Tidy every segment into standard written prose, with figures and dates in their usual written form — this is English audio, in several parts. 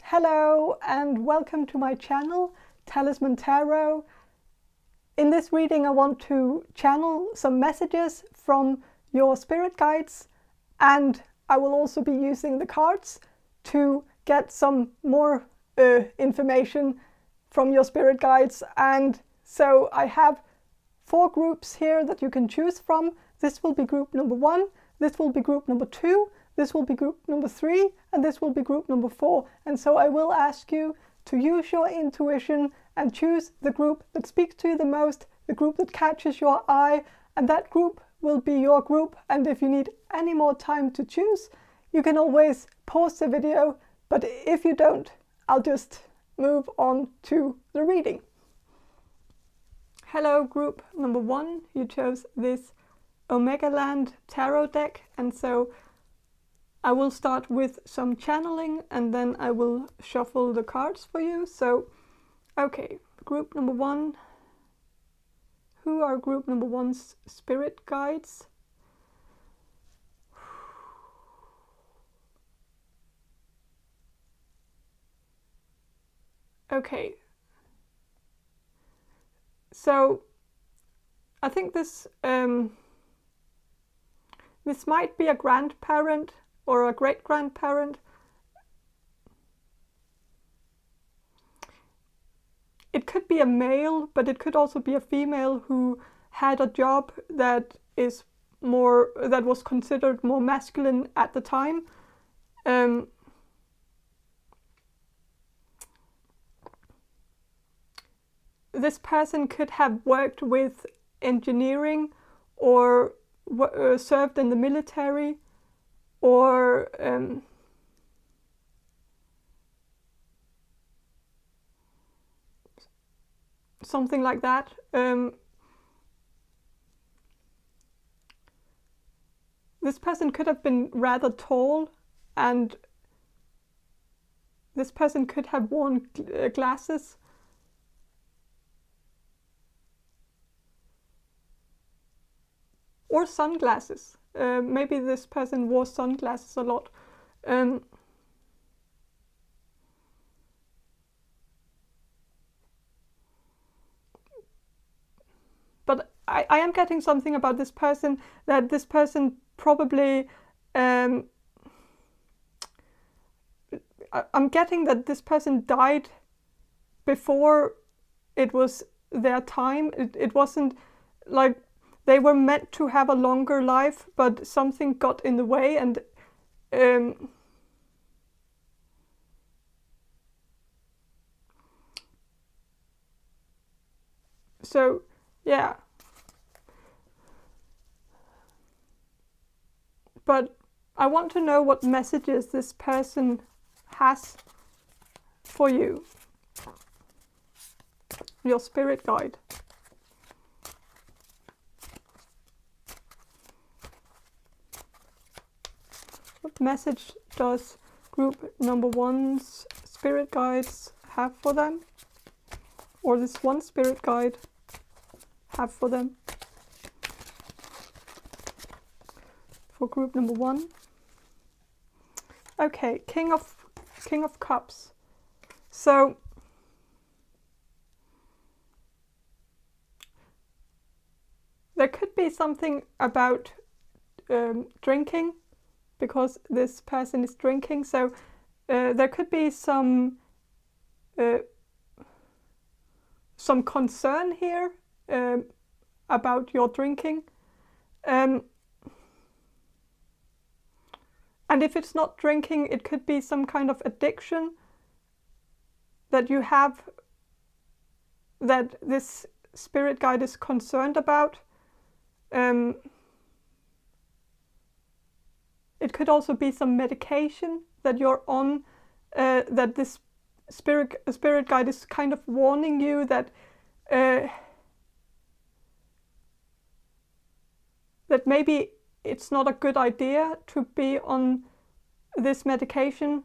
Hello and welcome to my channel, Talisman Tarot. In this reading I want to channel some messages from your spirit guides, and I will also be using the cards to get some more information from your spirit guides. And so I have 4 groups here that you can choose from. This will be group number 1, this will be group number 2, this will be group number 3, and this will be group number 4. And so I will ask you to use your intuition and choose the group that speaks to you the most, the group that catches your eye, and that group will be your group. And if you need any more time to choose, you can always pause the video, but if you don't, I'll just move on to the reading. Hello, group number 1. You chose this Omega Land tarot deck, and so I will start with some channeling and then I will shuffle the cards for you. So, okay, group number 1. Who are group number 1's spirit guides? Okay. So, I think this might be a grandparent or a great-grandparent. It could be a male, but it could also be a female who had a job that was considered more masculine at the time. This person could have worked with engineering or served in the military, or something like that. This person could have been rather tall, and this person could have worn glasses. Or sunglasses. Maybe this person wore sunglasses a lot. But I am getting something about this person, that this person probably, I'm getting that this person died before it was their time. It wasn't like they were meant to have a longer life, but something got in the way, and so yeah. But I want to know what messages this person has for you, your spirit guide. What message does group number 1's spirit guides have for them? Or this one spirit guide have for them? For group number 1. Okay, King of Cups. So there could be something about drinking, because this person is drinking. So there could be some concern here about your drinking. And if it's not drinking, it could be some kind of addiction that you have, that this spirit guide is concerned about. It could also be some medication that you're on, that this spirit guide is kind of warning you that that maybe it's not a good idea to be on this medication.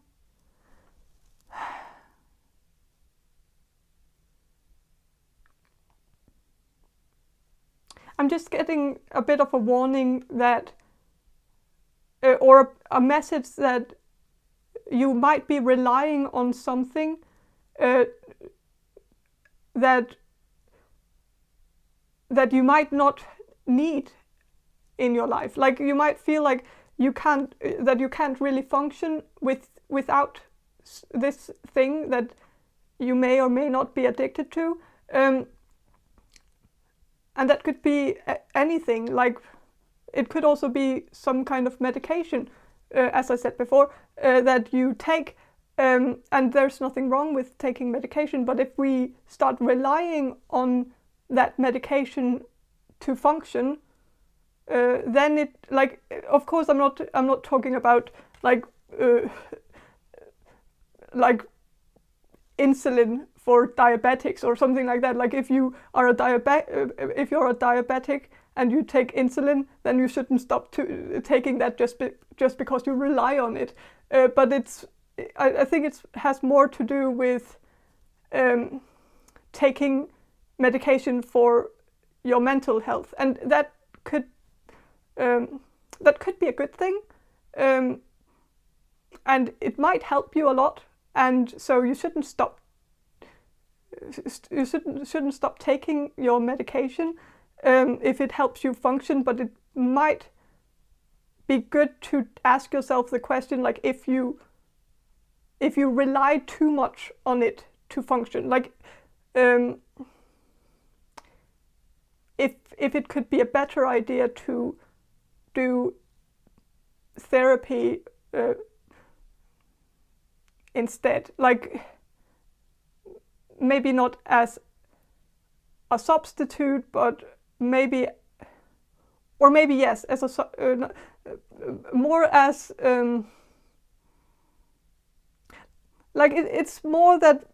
I'm just getting a bit of a warning that or a message that you might be relying on something that you might not need in your life. Like you might feel like you can't really function without this thing that you may or may not be addicted to, and that could be anything. Like it could also be some kind of medication, as I said before, that you take, and there's nothing wrong with taking medication, but if we start relying on that medication to function, then it, like, of course I'm not talking about like insulin for diabetics or something like that. Like if you're a diabetic and you take insulin, then you shouldn't stop taking that just because you rely on it. But I think it has more to do with taking medication for your mental health, and that could be a good thing, and it might help you a lot. And so you shouldn't stop. You shouldn't stop taking your medication if it helps you function. But it might be good to ask yourself the question, like if you rely too much on it to function, like if it could be a better idea to do therapy instead, like maybe not as a substitute, but maybe yes, as a more as like it's more that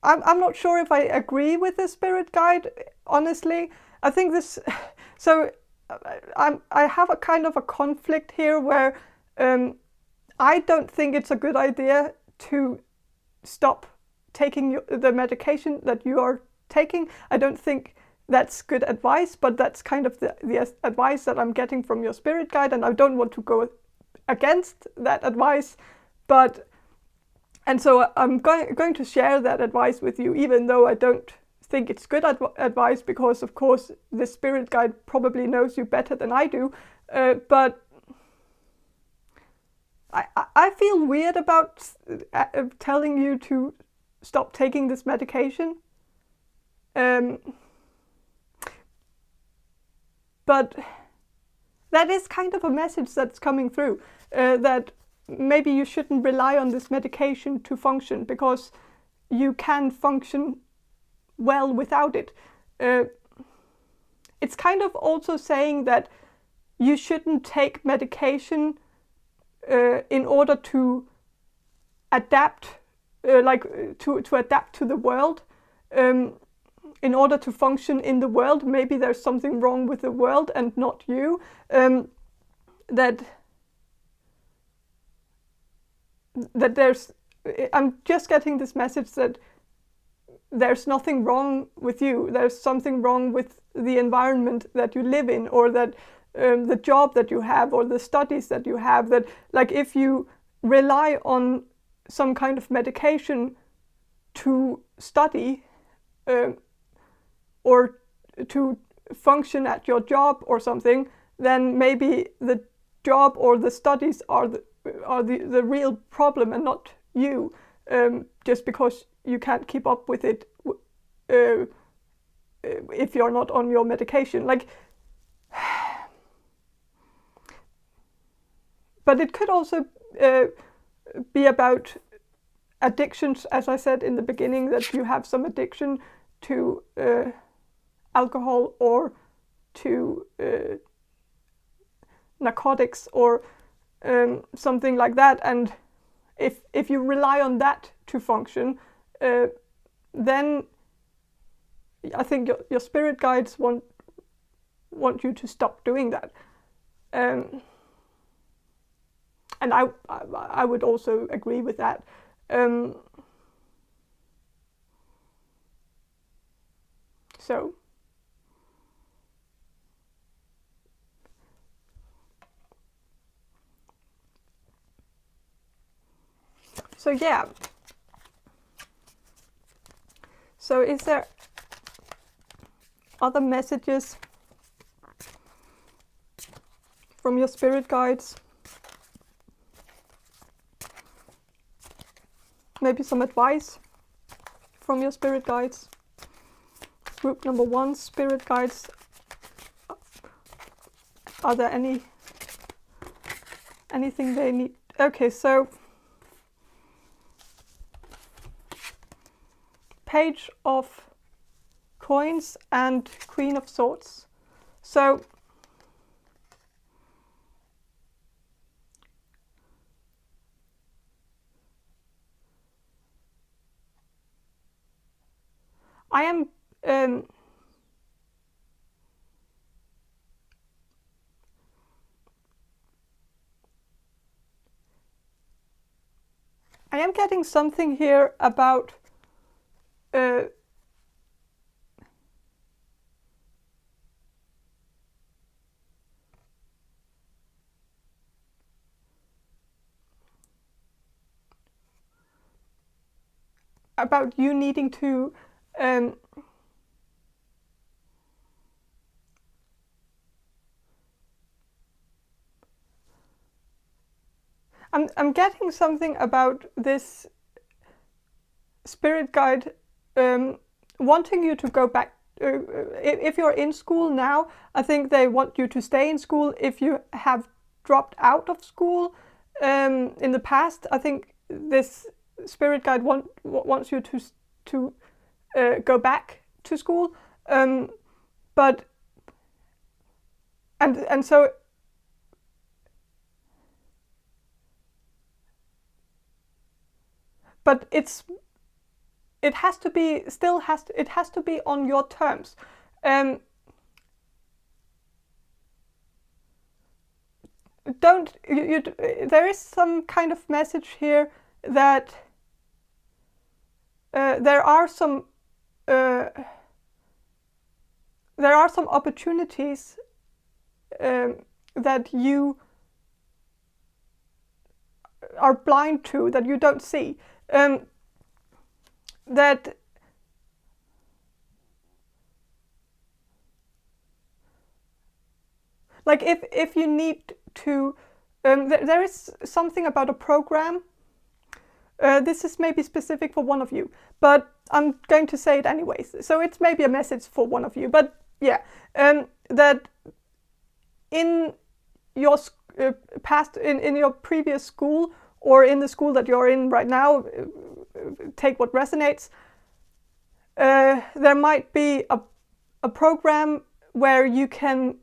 I'm not sure if I agree with the spirit guide, honestly. I think this, so I have a kind of a conflict here where I don't think it's a good idea to stop taking the medication that you are taking. I don't think that's good advice, but that's kind of the advice that I'm getting from your spirit guide, and I don't want to go against that advice. And so I'm going to share that advice with you, even though I don't think it's good advice, because of course the spirit guide probably knows you better than I do. But I feel weird about telling you to stop taking this medication. But that is kind of a message that's coming through, that maybe you shouldn't rely on this medication to function, because you can function well without it. It's kind of also saying that you shouldn't take medication in order to adapt, to adapt to the world, in order to function in the world. Maybe there's something wrong with the world and not you. That there's, I'm just getting this message that there's nothing wrong with you. There's something wrong with the environment that you live in, or that the job that you have, or the studies that you have. That, like, if you rely on some kind of medication to study or to function at your job or something, then maybe the job or the studies are the real problem and not you, just because you can't keep up with it if you're not on your medication. Like, but it could also be about addictions, as I said in the beginning, that you have some addiction to alcohol or to narcotics or something like that. And if you rely on that to function, then I think your spirit guides want you to stop doing that. And I would also agree with that. So So yeah. So is there other messages from your spirit guides? Maybe some advice from your spirit guides? Group number 1, spirit guides. Are there anything they need? Okay, so Page of Coins and Queen of Swords. So I am getting something here about you needing to I'm getting something about this spirit guide wanting you to go back. If you're in school now, I think they want you to stay in school. If you have dropped out of school in the past, I think this spirit guide wants you to go back to school. But so but it has to be on your terms. There is some kind of message here that there are some opportunities that you are blind to, that you don't see. That like if you need to there is something about a program. This is maybe specific for one of you, but I'm going to say it anyways. So it's maybe a message for one of you, but yeah, that in your past, in your previous school, or in the school that you're in right now, take what resonates. There might be a program where you can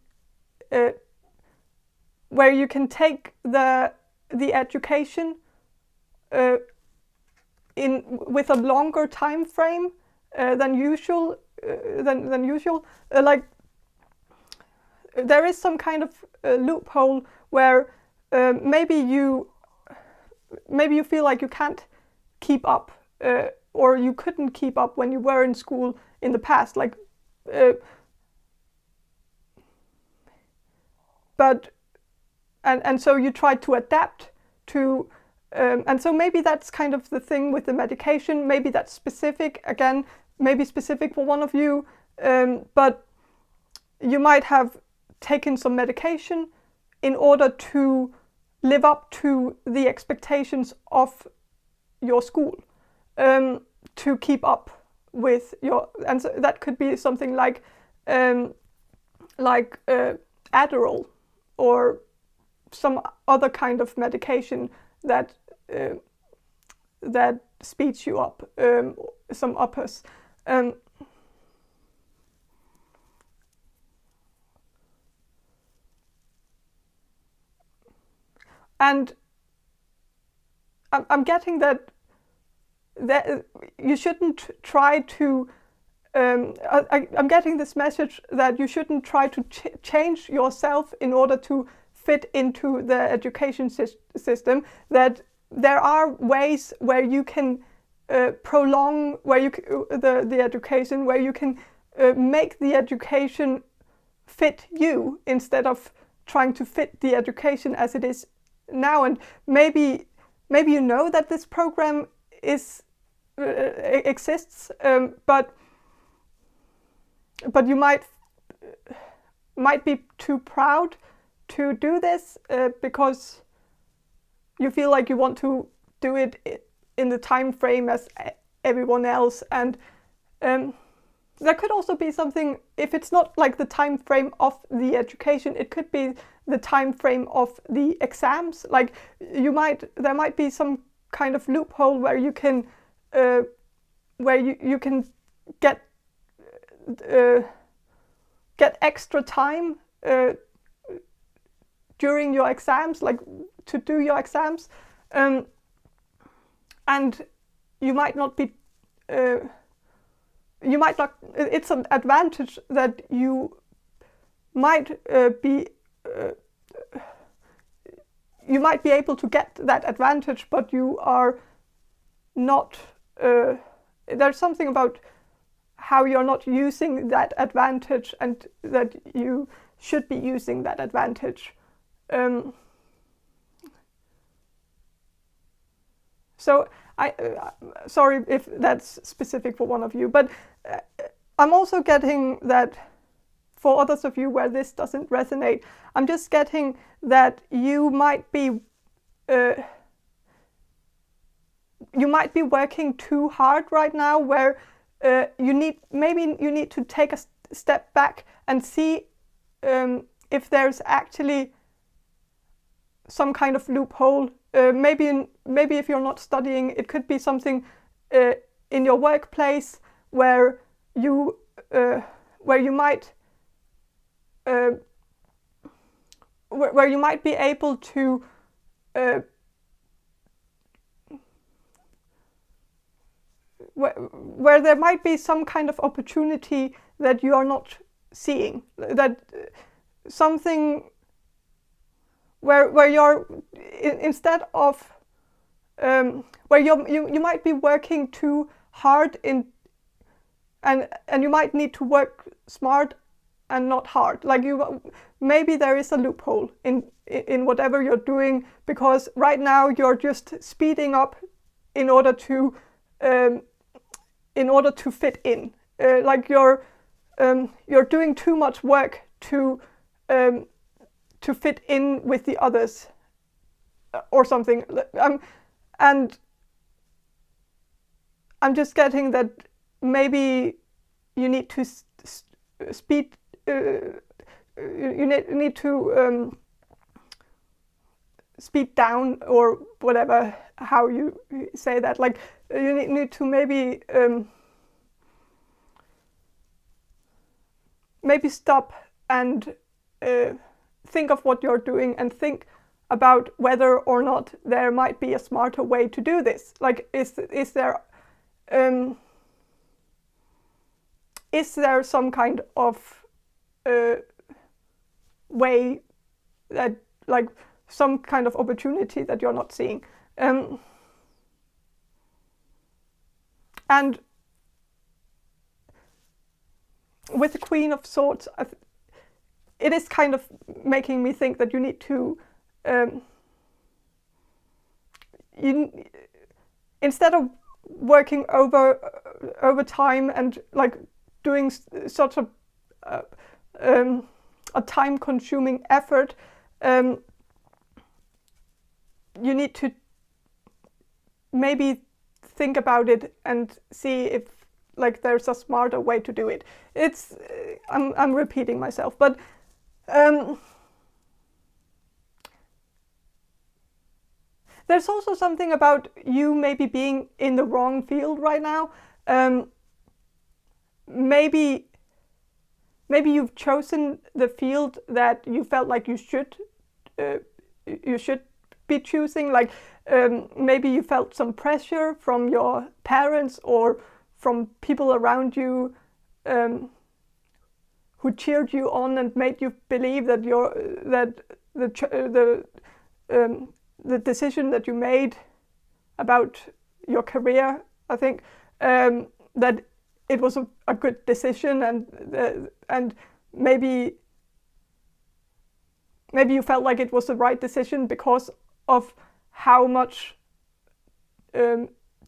take the education with a longer time frame than usual. Like there is some kind of loophole where maybe you feel like you can't keep up, or you couldn't keep up when you were in school in the past, like but and so you try to adapt to and so maybe that's kind of the thing with the medication. Maybe that's specific, again, maybe specific for one of you, but you might have taken some medication in order to live up to the expectations of your school, to keep up with your, and so that could be something like Adderall or some other kind of medication that speeds you up, some uppers. And I'm getting that you shouldn't try to, I'm getting this message that you shouldn't try to change yourself in order to fit into the education system, that there are ways where you can prolong the education, where you can make the education fit you instead of trying to fit the education as it is now. And maybe maybe you know that this program exists, but you might be too proud to do this because you feel like you want to do it in the time frame as everyone else. And there could also be something, if it's not like the time frame of the education, it could be the time frame of the exams. Like there might be some kind of loophole where you can you can get extra time during your exams, like to do your exams, and you might not be. It's an advantage that you might be. You might be able to get that advantage, but you are not. There's something about how you're not using that advantage, and that you should be using that advantage. So sorry if that's specific for one of you, but I'm also getting that for others of you where this doesn't resonate, I'm just getting that you might be working too hard right now, where you need to take a step back and see if there's actually some kind of loophole. Maybe if you're not studying, it could be something in your workplace where you might be able to where there might be some kind of opportunity that you are not seeing, that something where you're instead of where you might be working too hard and you might need to work smart and not hard. Like maybe there is a loophole in whatever you're doing, because right now you're just speeding up in order to fit in. Like you're doing too much work to fit in with the others or something. And I'm just getting that maybe you need to speed. You need to speed down, or whatever, how you say that. Like you need to maybe stop and think of what you're doing, and think about whether or not there might be a smarter way to do this. Like is there some kind of way that, like, some kind of opportunity that you're not seeing? And with the Queen of Swords, it is kind of making me think that you need to instead of working overtime and like doing such a time-consuming effort, you need to maybe think about it and see if like there's a smarter way to do it. It's I'm repeating myself, but there's also something about you maybe being in the wrong field right now. Maybe you've chosen the field that you felt like you should be choosing. Like maybe you felt some pressure from your parents or from people around you who cheered you on and made you believe that the decision that you made about your career, I think, that it was a good decision, and maybe you felt like it was the right decision because of how much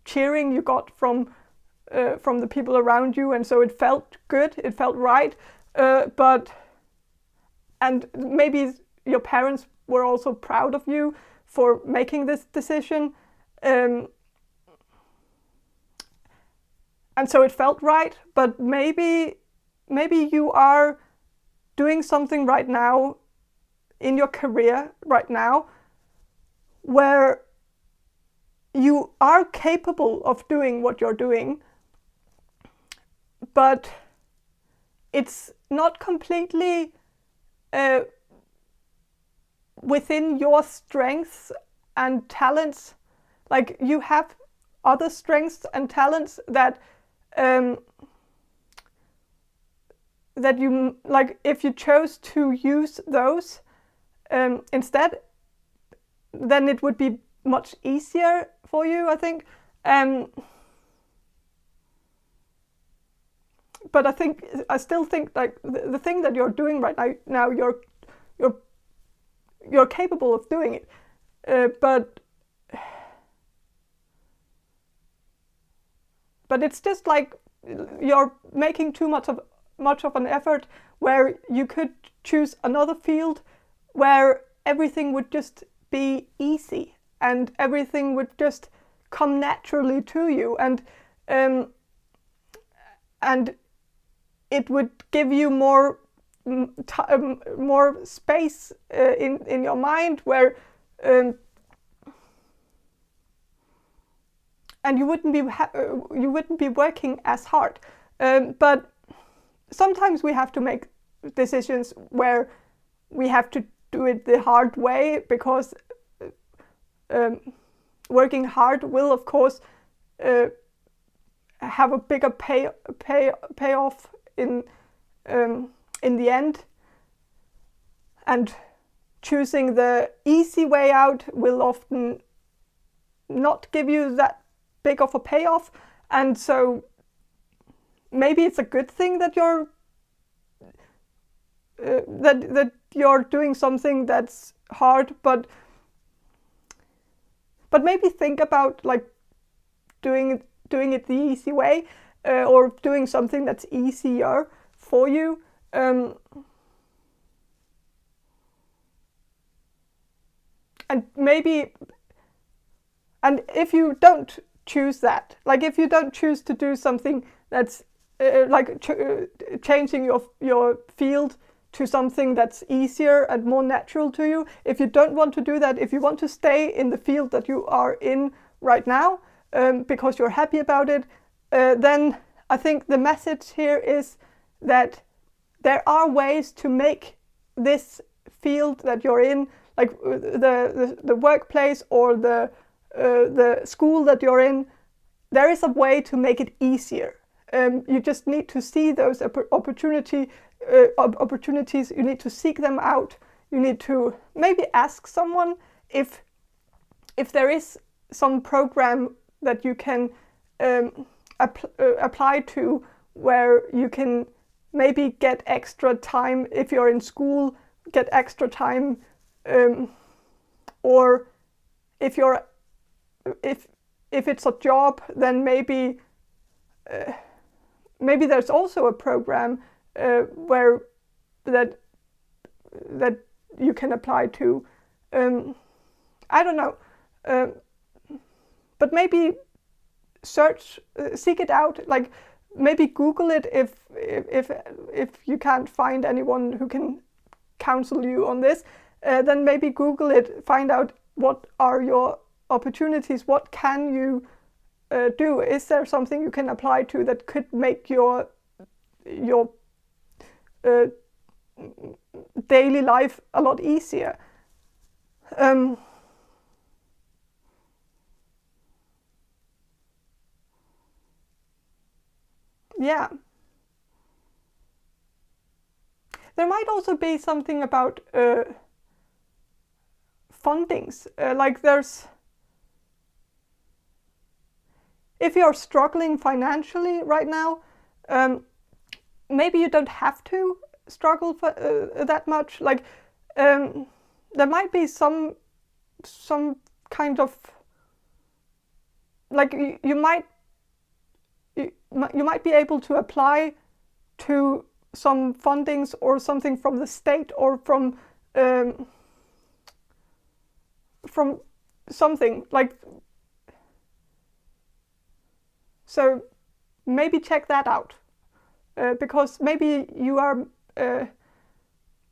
cheering you got from the people around you, and so it felt good, it felt right. And maybe your parents were also proud of you for making this decision. And so it felt right, but maybe you are doing something right now in your career right now where you are capable of doing what you're doing, but it's not completely within your strengths and talents. Like, you have other strengths and talents that you, like, if you chose to use those instead, then it would be much easier for you, I think. But I still think like the thing that you're doing right now, you're capable of doing it, but it's just like you're making too much of an effort, where you could choose another field where everything would just be easy and everything would just come naturally to you, and it would give you more space in your mind, where and you wouldn't be working as hard. But sometimes we have to make decisions where we have to do it the hard way, because working hard will, of course, have a bigger payoff in the end. And choosing the easy way out will often not give you that big of a payoff. And so maybe it's a good thing that you're that you're doing something that's hard, but maybe think about like doing it the easy way, or doing something that's easier for you. And if you don't choose that, like if you don't choose to do something that's changing your field to something that's easier and more natural to you, if you don't want to do that, if you want to stay in the field that you are in right now, because you're happy about it, then I think the message here is that there are ways to make this field that you're in, like the workplace or the school that you're in, there is a way to make it easier. You just need to see those opportunities. You need to seek them out. You need to maybe ask someone if there is some program that you can apply to, where you can maybe get extra time if you're in school, get extra time, or if it's a job, then maybe there's also a program where that you can apply to. I don't know, but maybe seek it out. Like maybe Google it if you can't find anyone who can counsel you on this. Then maybe Google it, find out what are your opportunities, what can you do. Is there something you can apply to that could make your daily life a lot easier? Yeah. There might also be something about fundings. Like if you're struggling financially right now, maybe you don't have to struggle for that much. Like there might be some kind of like you might be able to apply to some fundings or something from the state or from something like. So maybe check that out, because maybe you are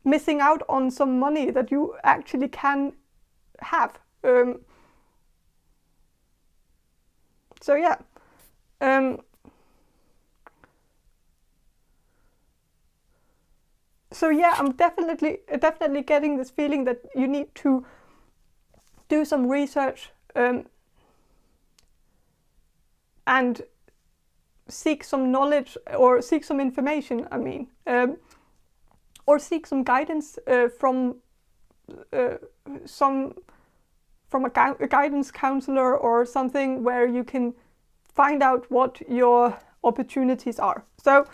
missing out on some money that you actually can have. So yeah. So yeah, I'm definitely getting this feeling that you need to do some research and seek some knowledge or seek some information. I mean, or seek some guidance from a guidance counselor or something where you can find out what your opportunities are. So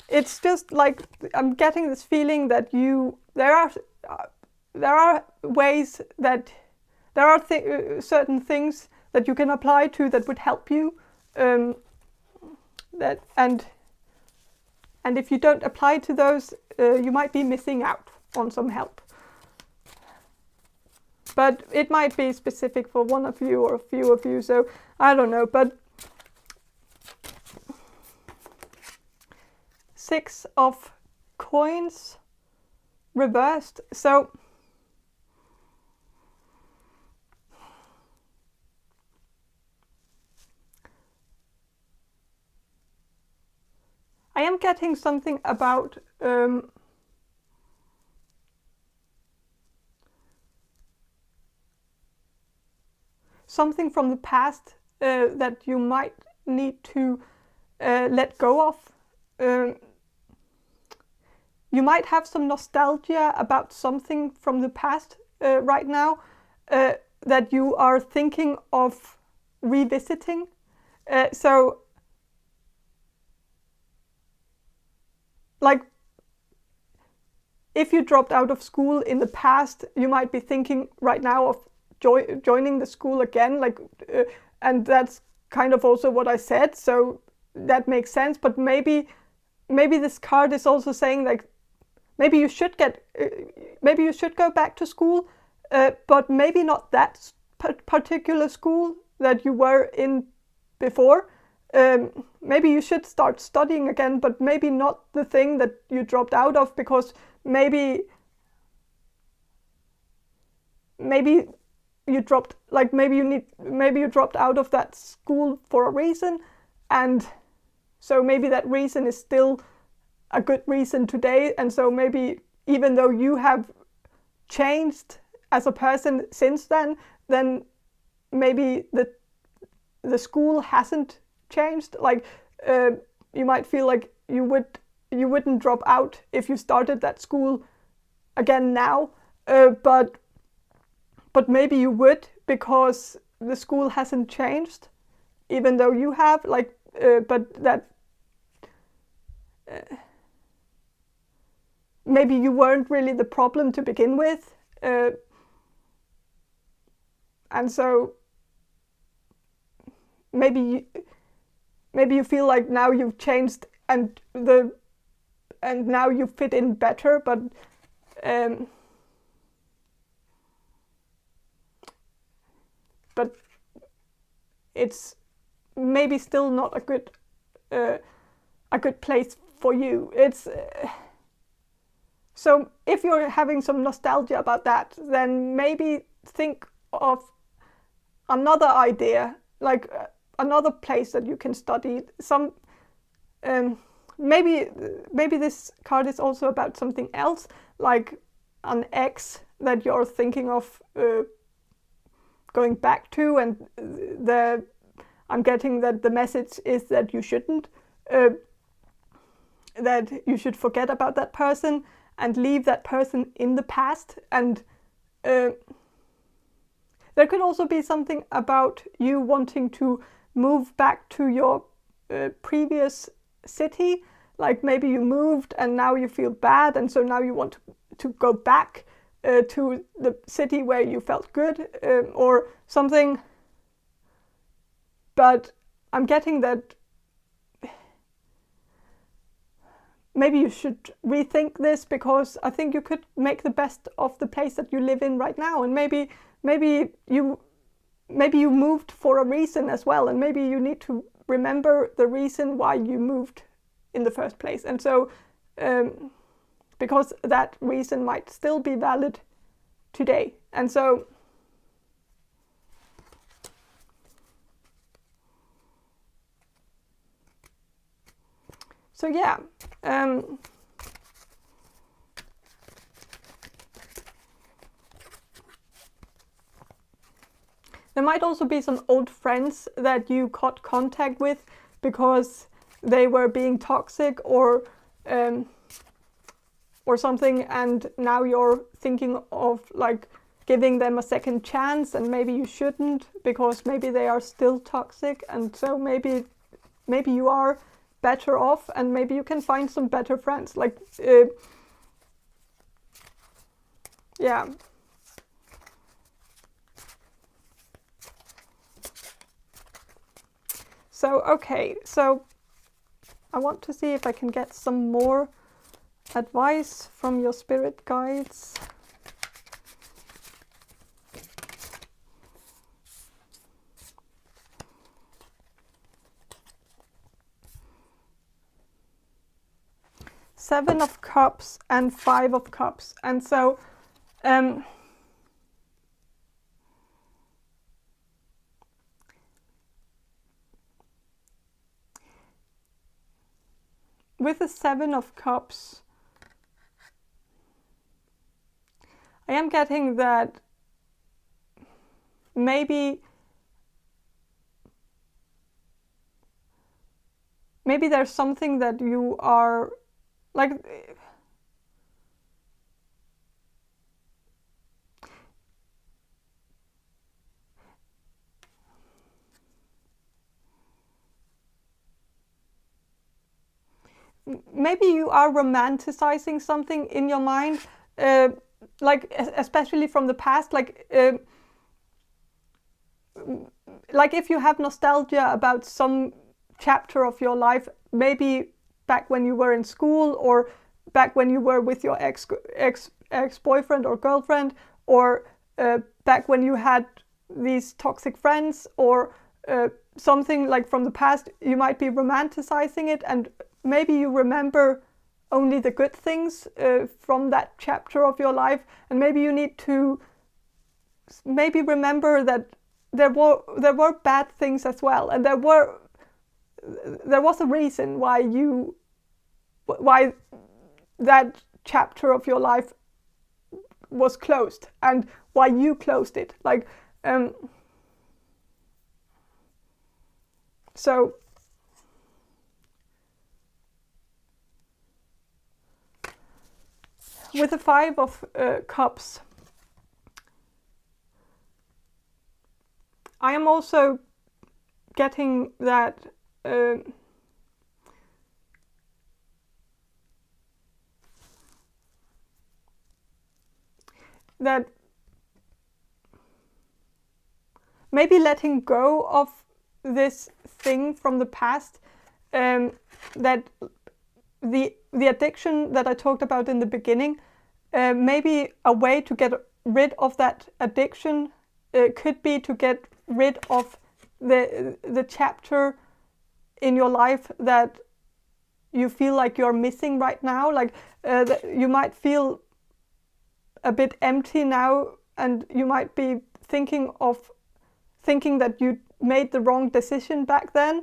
it's just like I'm getting this feeling that there are ways that there are certain things that you can apply to that would help you. And if you don't apply to those, you might be missing out on some help. But it might be specific for one of you or a few of you, so I don't know. But 6 of coins reversed. So I am getting something about something from the past that you might need to let go of. You might have some nostalgia about something from the past right now that you are thinking of revisiting. So, like, if you dropped out of school in the past, you might be thinking right now of joining the school again, like, and that's kind of also what I said, so that makes sense. But maybe this card is also saying, like, maybe you should go back to school, but maybe not that particular school that you were in before. Maybe you should start studying again, but maybe not the thing that you dropped out of, because maybe you dropped, like, maybe you dropped out of that school for a reason, and so maybe that reason is still a good reason today. And so maybe even though you have changed as a person since then maybe the school hasn't changed. Like, you might feel like you wouldn't drop out if you started that school again now, but maybe you would, because the school hasn't changed, even though you have, like, but that maybe you weren't really the problem to begin with, and so maybe you feel like now you've changed and now you fit in better, but it's maybe still not a good place for you. It's so if you're having some nostalgia about that, then maybe think of another idea, like another place that you can study. Some maybe this card is also about something else, like an ex that you're thinking of going back to, and I'm getting that the message is that you shouldn't, that you should forget about that person and leave that person in the past. And there could also be something about you wanting to move back to your previous city, like maybe you moved and now you feel bad, and so now you want to go back to the city where you felt good, or something. but I'm getting that maybe you should rethink this, because I think you could make the best of the place that you live in right now, and maybe you moved for a reason as well, and maybe you need to remember the reason why you moved in the first place, and so because that reason might still be valid today. And so yeah, there might also be some old friends that you caught contact with because they were being toxic or something, and now you're thinking of like giving them a second chance, and maybe you shouldn't, because maybe they are still toxic, and so maybe you are better off, and maybe you can find some better friends. Like yeah. So okay, so I want to see if I can get some more advice from your spirit guides. Seven of Cups and Five of Cups, and so with the Seven of Cups, I am getting that maybe there's something that you are like, maybe you are romanticizing something in your mind, like especially from the past, like if you have nostalgia about some chapter of your life, maybe back when you were in school, or back when you were with your ex-boyfriend or girlfriend, or back when you had these toxic friends, or something like from the past, you might be romanticizing it, and maybe you remember only the good things from that chapter of your life, and maybe you need to remember that there were bad things as well, and there was a reason why that chapter of your life was closed, and why you closed it. Like so with the Five of Cups, I am also getting that that maybe letting go of this thing from the past, that the addiction that I talked about in the beginning, maybe a way to get rid of that addiction could be to get rid of the chapter in your life that you feel like you're missing right now. Like you might feel a bit empty now, and you might be thinking that you made the wrong decision back then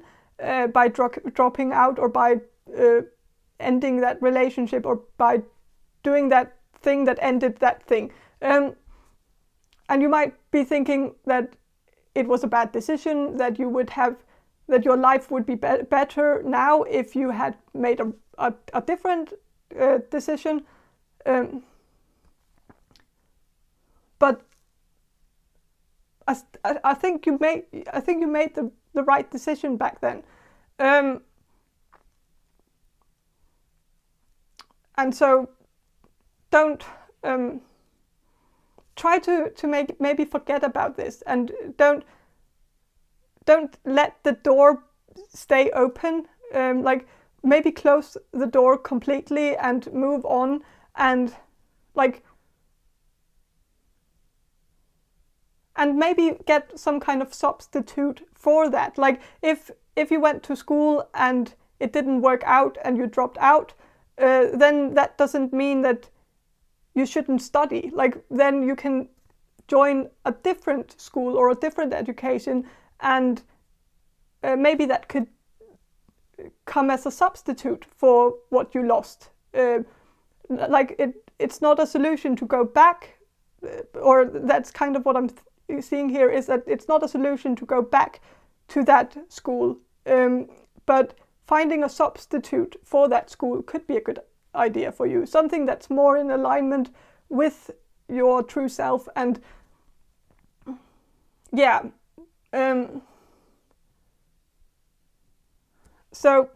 by dropping out, or by ending that relationship, or by doing that thing that ended that thing. And you might be thinking that it was a bad decision, that your life would be better now if you had made a different decision. But I think you made the right decision back then. And so don't try to maybe forget about this, and don't don't let the door stay open. Like maybe close the door completely and move on, and like, and maybe get some kind of substitute for that. Like if you went to school and it didn't work out and you dropped out, then that doesn't mean that you shouldn't study. Like then you can join a different school or a different education, and maybe that could come as a substitute for what you lost. Like it's not a solution to go back, or that's kind of what I'm seeing here, is that it's not a solution to go back to that school, but finding a substitute for that school could be a good idea for you, something that's more in alignment with your true self. And yeah, so,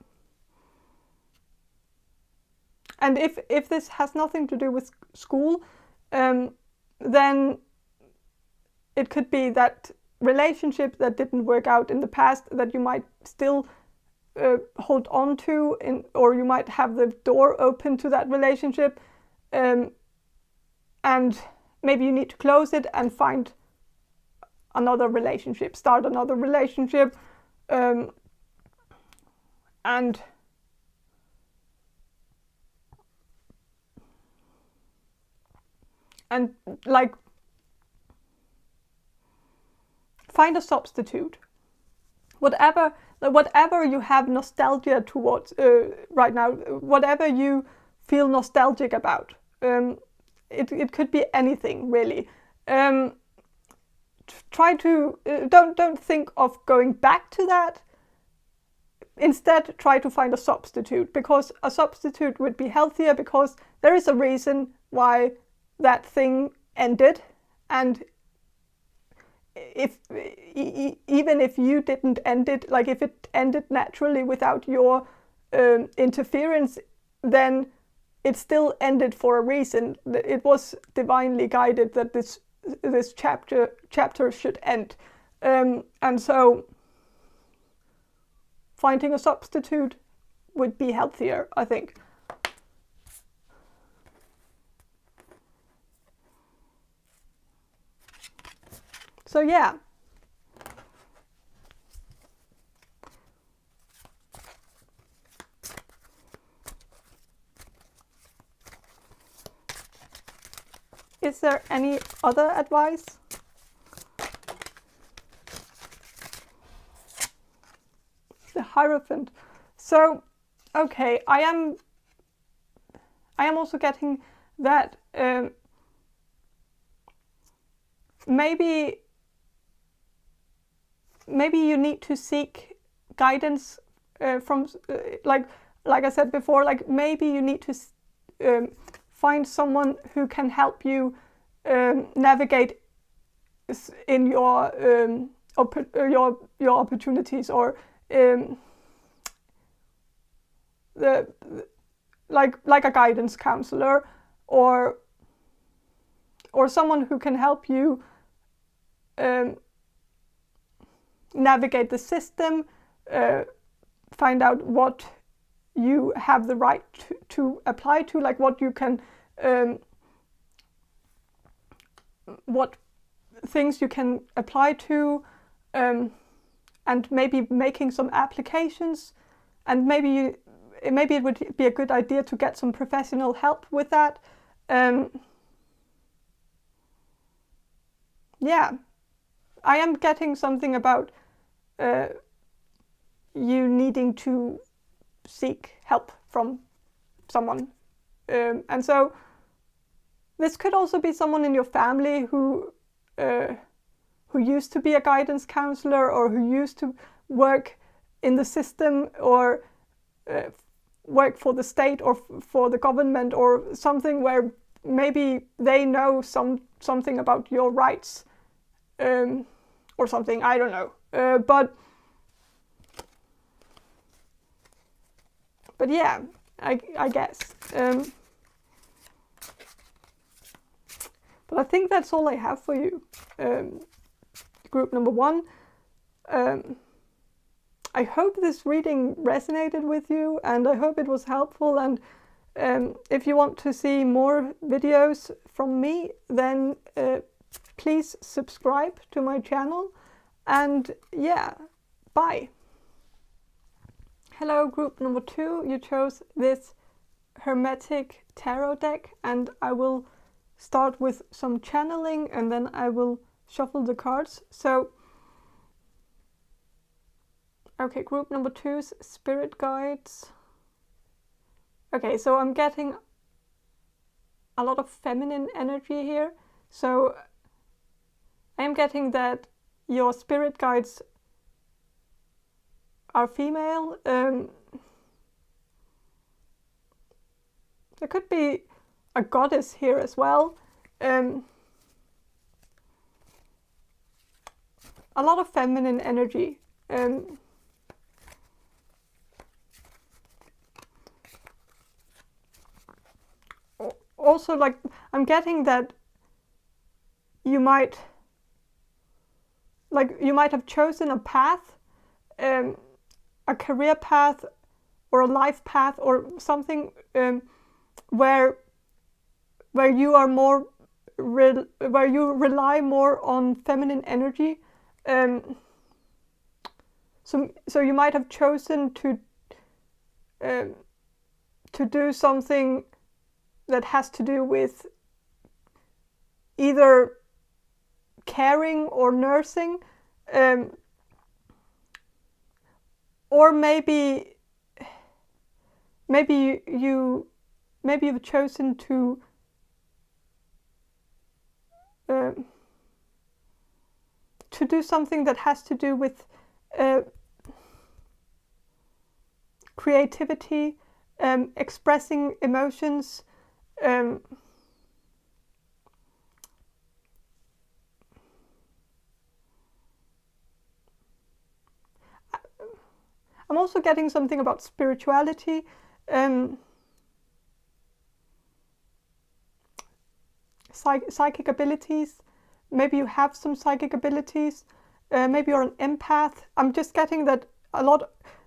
and if this has nothing to do with school, then it could be that relationship that didn't work out in the past that you might still hold on to, or you might have the door open to that relationship, and maybe you need to close it and find another relationship, start another relationship, and like find a substitute. Whatever you have nostalgia towards right now, whatever you feel nostalgic about, it could be anything really. Try to don't think of going back to that. Instead, try to find a substitute, because a substitute would be healthier, because there is a reason why that thing ended, and even if you didn't end it, like if it ended naturally without your interference, then it still ended for a reason. It was divinely guided that this chapter should end, and so finding a substitute would be healthier, I think. So yeah. Is there any other advice? The Hierophant. So, okay, I am also getting that maybe you need to seek guidance from, like I said before, like maybe you need to find someone who can help you navigate in your opportunities, or like a guidance counselor, or someone who can help you navigate the system, find out what you have the right to apply to, like what you can, what things you can apply to, and maybe making some applications, and maybe it would be a good idea to get some professional help with that. Yeah, I am getting something about you needing to seek help from someone, and so this could also be someone in your family who used to be a guidance counselor, or who used to work in the system, or work for the state or for the government or something, where maybe they know something about your rights, or something, I don't know, but yeah, I guess. But I think that's all I have for you. Group number 1. I hope this reading resonated with you, and I hope it was helpful. And if you want to see more videos from me, then please subscribe to my channel. And yeah, bye. Hello, group number 2. You chose this Hermetic Tarot deck, and I will start with some channeling, and then I will shuffle the cards. So, okay, group number 2's Spirit Guides. Okay, so I'm getting a lot of feminine energy here. So I am getting that your spirit guides are female. There could be a goddess here as well. A lot of feminine energy. Also, like, I'm getting that you might have chosen a path, a career path or a life path or something where you are more where you rely more on feminine energy. So you might have chosen to do something that has to do with either caring or nursing, or maybe you've chosen to do something that has to do with creativity, expressing emotions. I'm also getting something about spirituality. Psychic abilities. Maybe you have some psychic abilities. Maybe you're an empath. I'm just getting that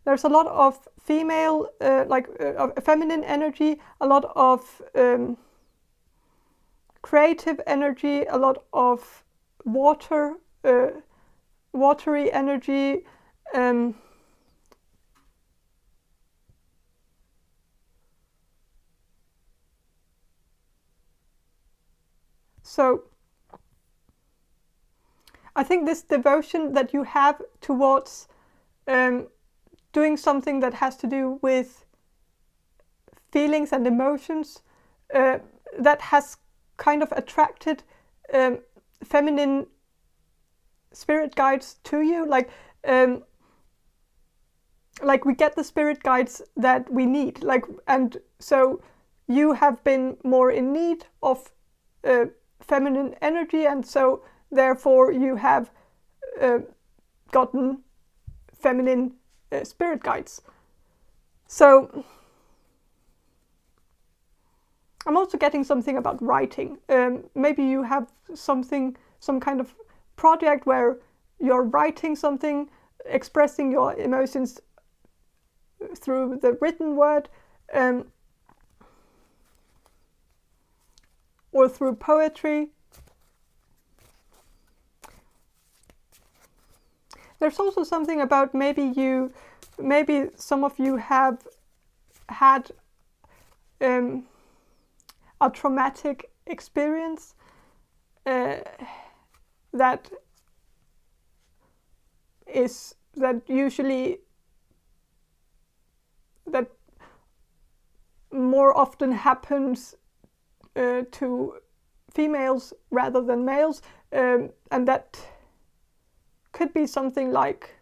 there's a lot of female, feminine energy, a lot of creative energy, a lot of watery energy. So I think this devotion that you have towards doing something that has to do with feelings and emotions, that has kind of attracted feminine spirit guides to you. Like we get the spirit guides that we need. And so you have been more in need of feminine energy, and so therefore you have gotten feminine spirit guides. So I'm also getting something about writing. Maybe you have some kind of project where you're writing something, expressing your emotions through the written word, or through poetry. There's also something about maybe some of you have had a traumatic experience that more often happens to females rather than males, and that could be something like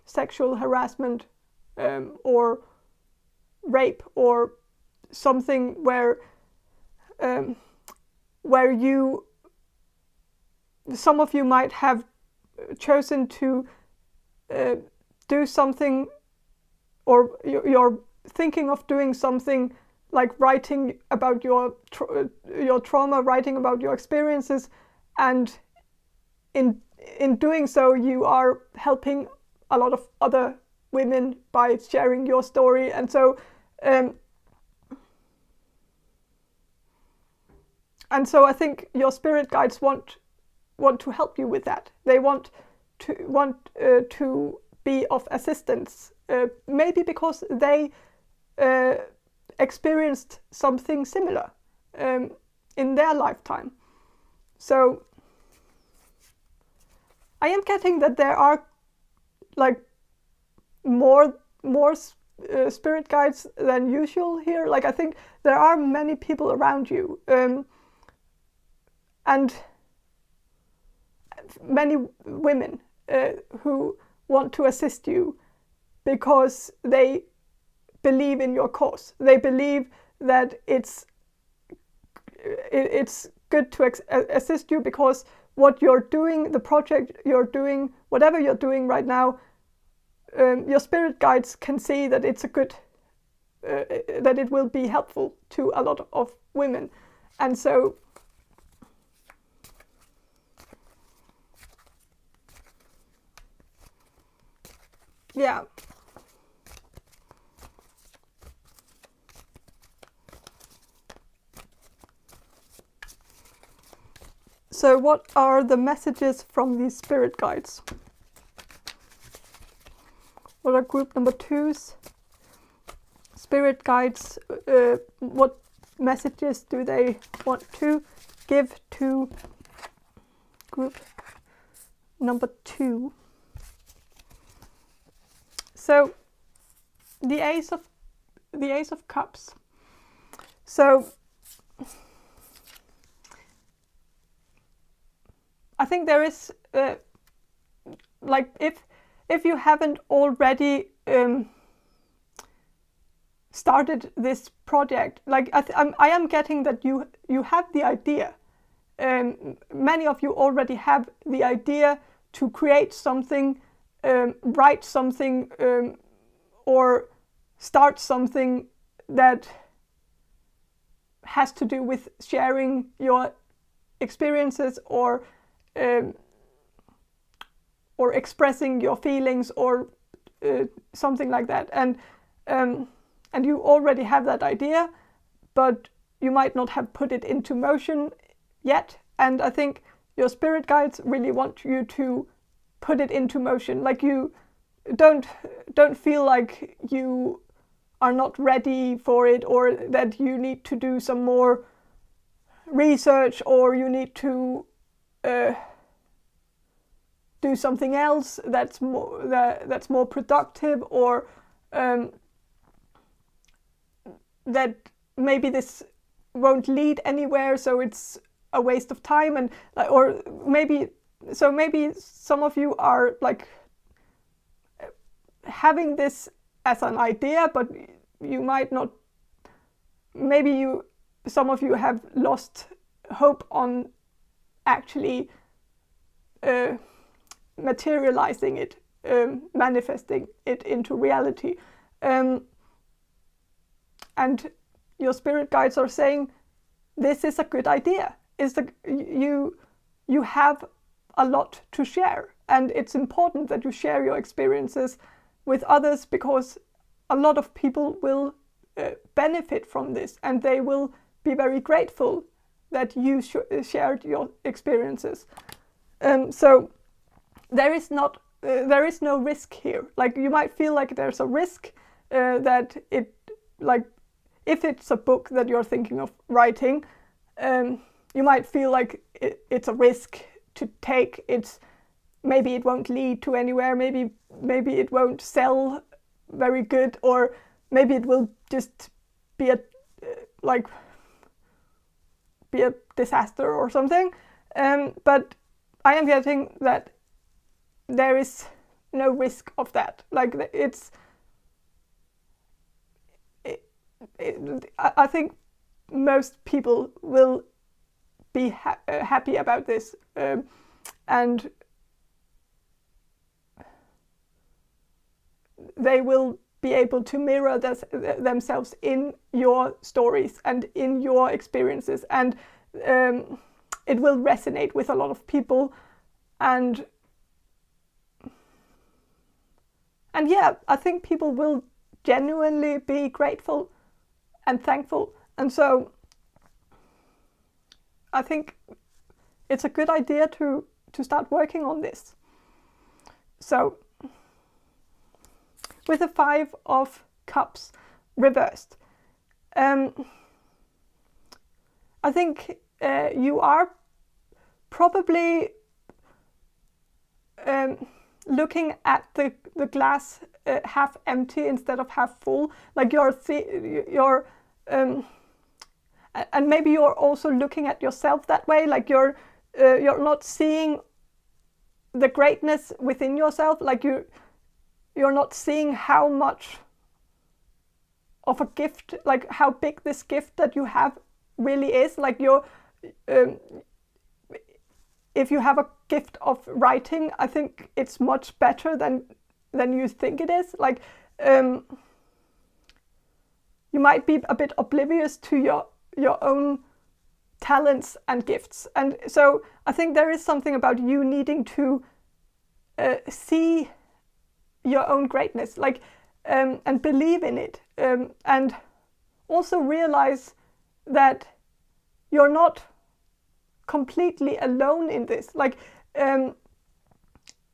sexual harassment, or rape, or something where some of you might have chosen to do something, or you're thinking of doing something like writing about your trauma, writing about your experiences, and in doing so you are helping a lot of other women by sharing your story. And so I think your spirit guides want to help you with that. They want to be of assistance, maybe because they experienced something similar in their lifetime. So I am getting that there are like more spirit guides than usual here. Like, I think there are many people around you, and many women who want to assist you because they believe in your cause. They believe that it's good to assist you because what you're doing, the project you're doing, whatever you're doing right now, your spirit guides can see that it's a good, that it will be helpful to a lot of women. And so yeah. So what are the messages from these spirit guides? What are group number 2's spirit guides? What messages do they want to give to group number 2? So the Ace of Cups. So I think there is like if you haven't already started this project, like I am getting that you have the idea. Many of you already have the idea to create something, write something, or start something that has to do with sharing your experiences or expressing your feelings or something like that. And you already have that idea, but you might not have put it into motion yet. And I think your spirit guides really want you to put it into motion. Like, you don't feel like you are not ready for it, or that you need to do some more research, or you need to do something else that's more productive, or that maybe this won't lead anywhere, so it's a waste of time. And or maybe some of you are like having this as an idea, but you might not, some of you have lost hope on actually materializing it, manifesting it into reality. And your spirit guides are saying this is a good idea. You have a lot to share, and it's important that you share your experiences with others, because a lot of people will benefit from this, and they will be very grateful that you shared your experiences. So there is no risk here. Like, you might feel like there's a risk that it, like, if it's a book that you're thinking of writing, you might feel like it's a risk to take. Maybe it won't lead to anywhere. Maybe it won't sell very good, or maybe it will just be a disaster or something. But I am getting that there is no risk of that. Like, I think most people will be happy about this, and they will be able to mirror themselves in your stories and in your experiences, and it will resonate with a lot of people, and yeah, I think people will genuinely be grateful and thankful. And so I think it's a good idea to start working on this. So with the 5 of Cups reversed, I think you are probably looking at the glass half empty instead of half full. Like and maybe you're also looking at yourself that way. Like you're not seeing the greatness within yourself. Like you're not seeing how much of a gift, like how big this gift that you have really is. Like if you have a gift of writing, I think it's much better than you think it is. Like you might be a bit oblivious to your own talents and gifts. And so I think there is something about you needing to see your own greatness, like and believe in it, and also realize that you're not completely alone in this. Like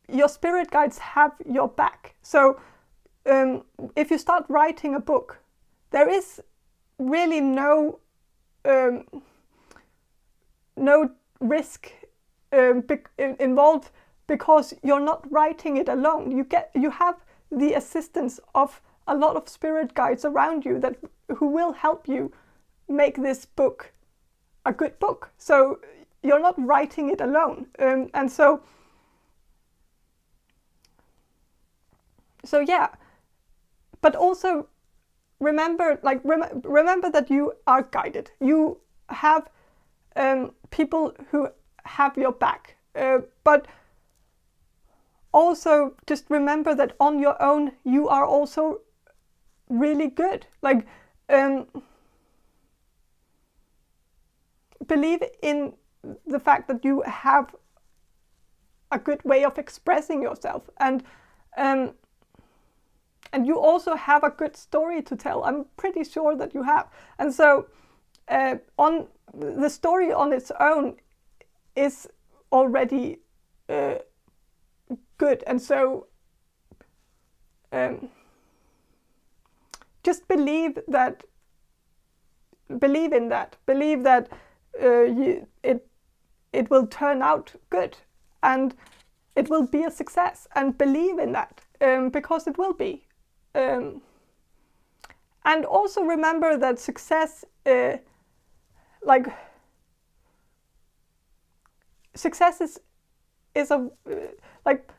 your spirit guides have your back. So if you start writing a book, there is really no risk involved, because you're not writing it alone. You have the assistance of a lot of spirit guides around you who will help you make this book a good book. So you're not writing it alone, and so yeah. But also remember that you are guided. You have people who have your back, but also just remember that on your own you are also really good. Like believe in the fact that you have a good way of expressing yourself, and you also have a good story to tell. I'm pretty sure that you have. And so on the story on its own is already good. And so just believe in that. Believe that it will turn out good, and it will be a success, and believe in that, because it will be. And also remember that success, success is a like,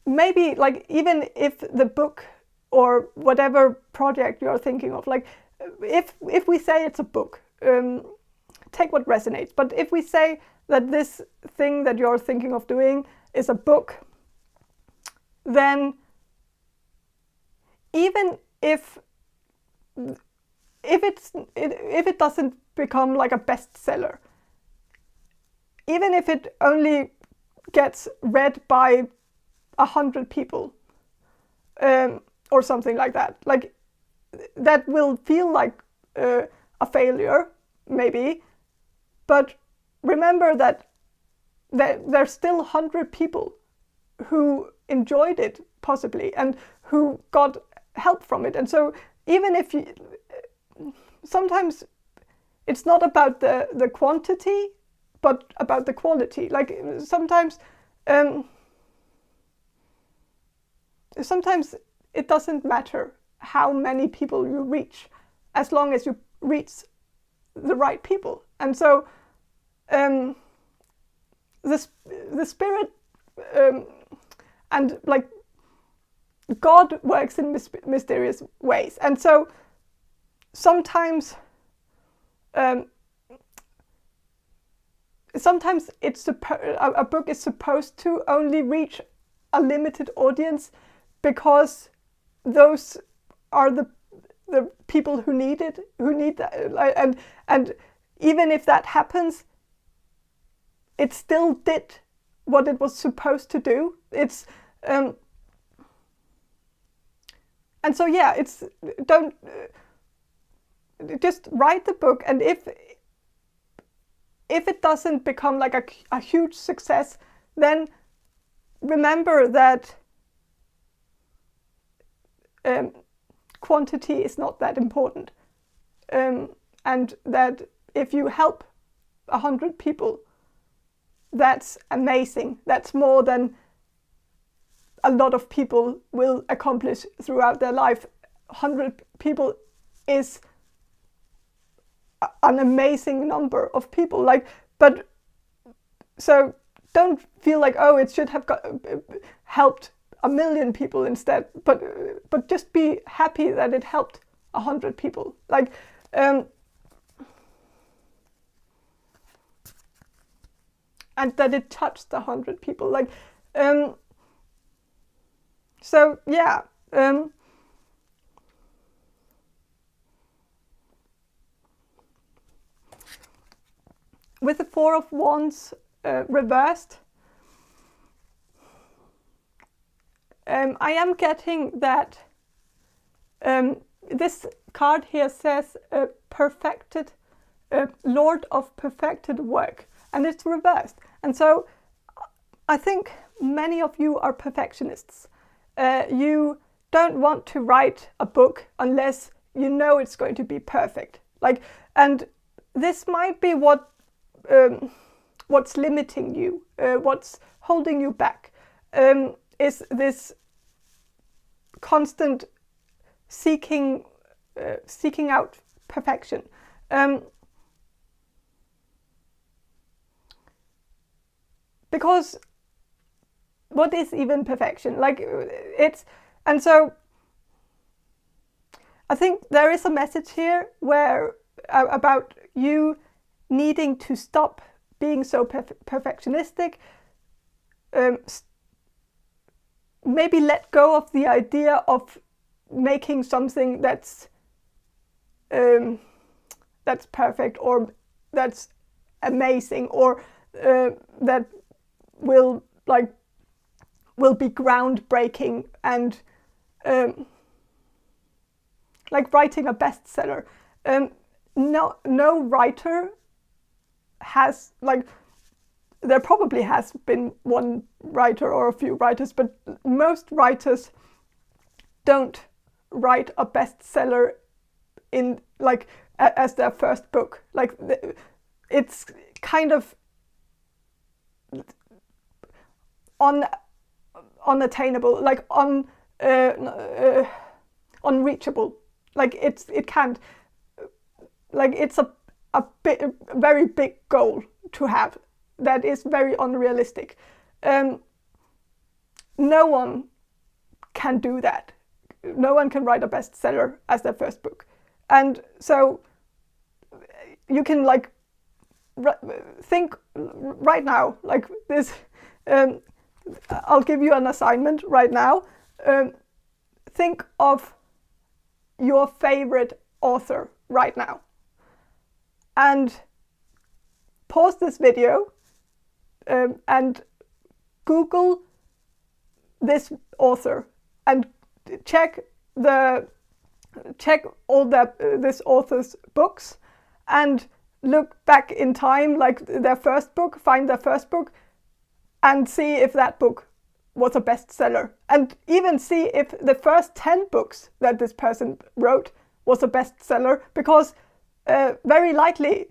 maybe like, even if the book or whatever project you're thinking of, like if we say it's a book, take what resonates. But if we say that this thing that you're thinking of doing is a book, then even if it doesn't become like a bestseller, even if it only gets read by 100 people, or something like that, like that will feel like a failure, maybe. But remember that there's still 100 people who enjoyed it, possibly, and who got help from it. And so even if you, sometimes it's not about the quantity, but about the quality. Like sometimes it doesn't matter how many people you reach, as long as you reach the right people. And so the spirit and like God works in mysterious ways. And so sometimes it's a book is supposed to only reach a limited audience, because those are the people who need that, and even if that happens, it still did what it was supposed to do. It's and so yeah, it's don't just write the book, and if it doesn't become like a huge success, then remember that quantity is not that important, and that if you help 100 people, that's amazing. That's more than a lot of people will accomplish throughout their life. 100 people is an amazing number of people. But so don't feel like, oh, it should have helped 1 million people instead. But just be happy that it helped 100 people. And that it touched 100 people. So yeah. With the Four of Wands reversed, I am getting that this card here says perfected, Lord of perfected work, and it's reversed. And so I think many of you are perfectionists. You don't want to write a book unless you know it's going to be perfect. And this might be what's limiting you, what's holding you back, is this constant seeking out perfection. Because what is even perfection? And so I think there is a message here where about you needing to stop being so perfectionistic, maybe let go of the idea of making something that's perfect, or that's amazing, or that will be groundbreaking, and like writing a bestseller. No writer has, there probably has been one writer or a few writers, but most writers don't write a bestseller in as their first book. It's kind of unattainable, unreachable. It can't. It's a very big goal to have that is very unrealistic. No one can do that. No one can write a bestseller as their first book. And so you can think right now, this. I'll give you an assignment right now. Think of your favorite author right now, and pause this video and Google this author and check all this author's books, and look back in time, their first book, find their first book, and see if that book was a bestseller, and even see if the first 10 books that this person wrote was a bestseller, because very likely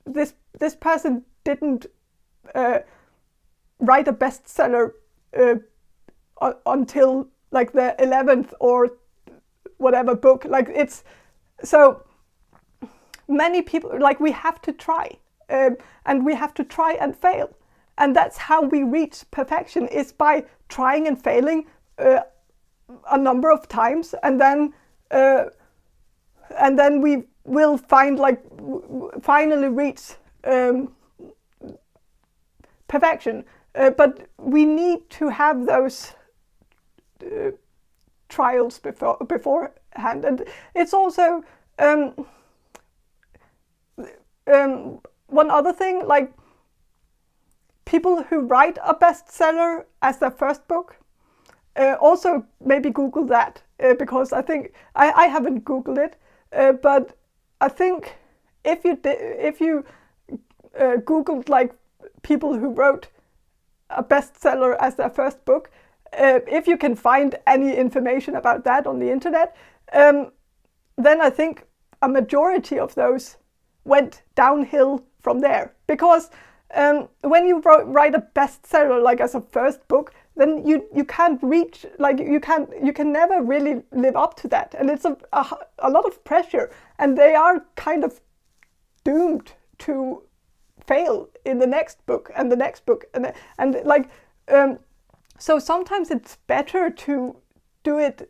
this person didn't write a bestseller until the 11th or whatever book. It's so many people, we have to try, and we have to try and fail, and that's how we reach perfection, is by trying and failing a number of times, and then we will find finally reach perfection. But we need to have those trials beforehand. And it's also one other thing, like people who write a bestseller as their first book, also maybe Google that, because I think I haven't Googled it, but I think if you Googled like people who wrote a bestseller as their first book, if you can find any information about that on the internet, then I think a majority of those went downhill from there. Because when you write a bestseller like as a first book, then you can't reach, like you can never really live up to that, and it's a lot of pressure, and they are kind of doomed to fail in the next book and the next book, and like so sometimes it's better to do it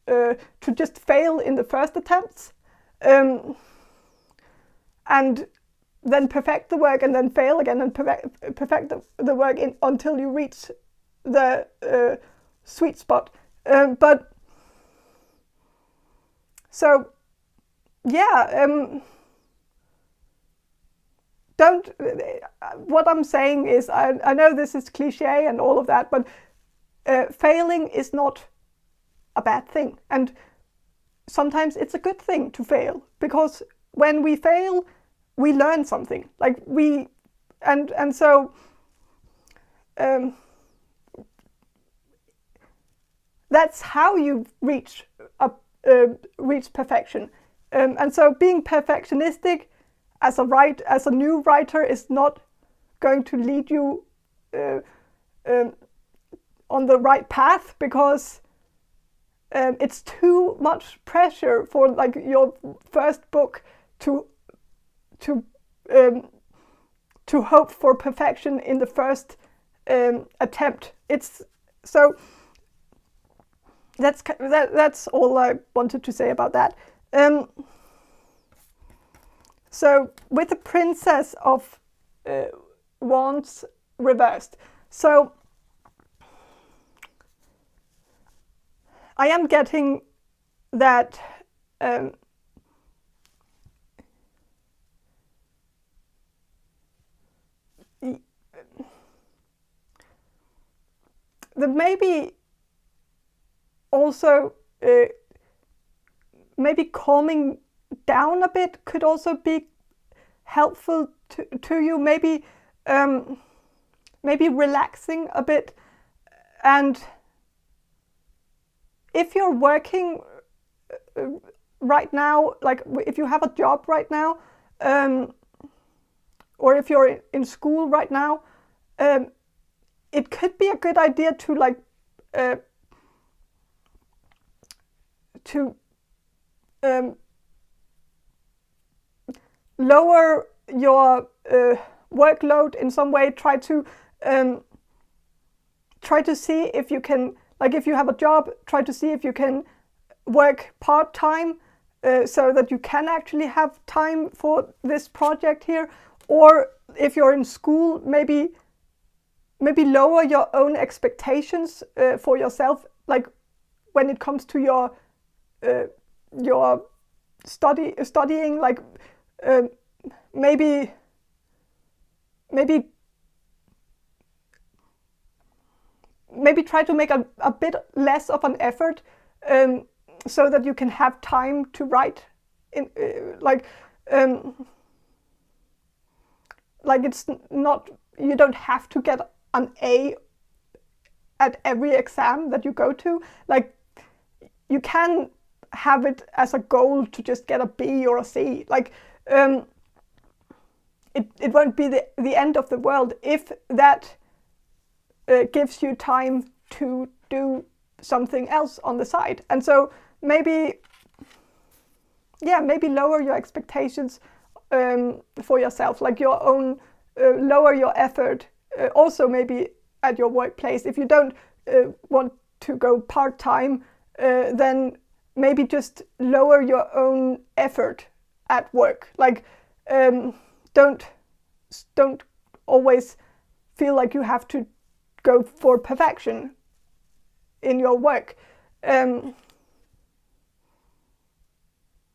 to just fail in the first attempts, and then perfect the work, and then fail again, and perfect the work until you reach the sweet spot. But so yeah, don't. What I'm saying is, I know this is cliche and all of that, but failing is not a bad thing, and sometimes it's a good thing to fail, because when we fail, we learn something. Like and so that's how you reach perfection. And so being perfectionistic as a new writer is not going to lead you on the right path, because it's too much pressure for like your first book to hope for perfection in the first attempt. It's so that's all I wanted to say about that. So with the Princess of Wands reversed, so I am getting that maybe also maybe calming down a bit could also be helpful to you. Maybe maybe relaxing a bit, and if you're working right now, like if you have a job right now, or if you're in school right now, it could be a good idea to like lower your workload in some way. Try to see if you can, like if you have a job, try to see if you can work part-time so that you can actually have time for this project here. Or if you're in school, maybe lower your own expectations for yourself, like when it comes to your studying, like maybe try to make a bit less of an effort, so that you can have time to write in like it's not, you don't have to get an A at every exam that you go to. Like you can have it as a goal to just get a B or a C. Like it won't be the end of the world if that gives you time to do something else on the side. And so maybe lower your expectations for yourself, like your own, lower your effort. Also maybe at your workplace, if you don't want to go part-time, then maybe just lower your own effort at work. Like don't always feel like you have to go for perfection in your work.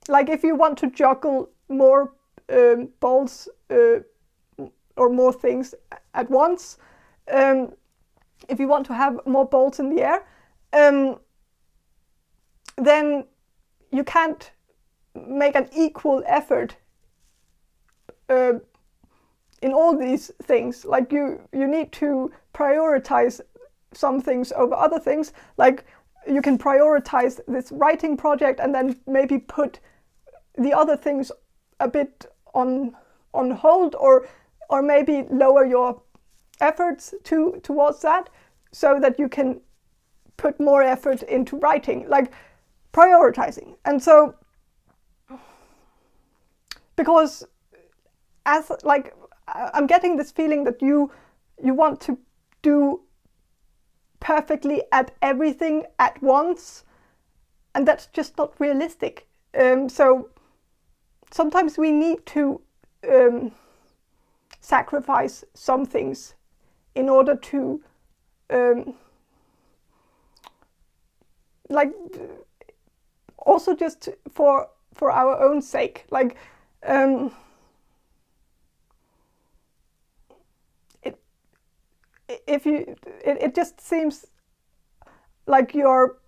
like if you want to juggle more balls or more things at once, if you want to have more balls in the air, then you can't make an equal effort in all these things. Like you need to prioritize some things over other things. Like you can prioritize this writing project and then maybe put the other things a bit on hold, or maybe lower your efforts towards that, so that you can put more effort into writing, like prioritizing. And so, because as like I'm getting this feeling that you want to do perfectly at everything at once, and that's just not realistic. So sometimes we need to sacrifice some things in order to like also just for our own sake. Like it just seems like you're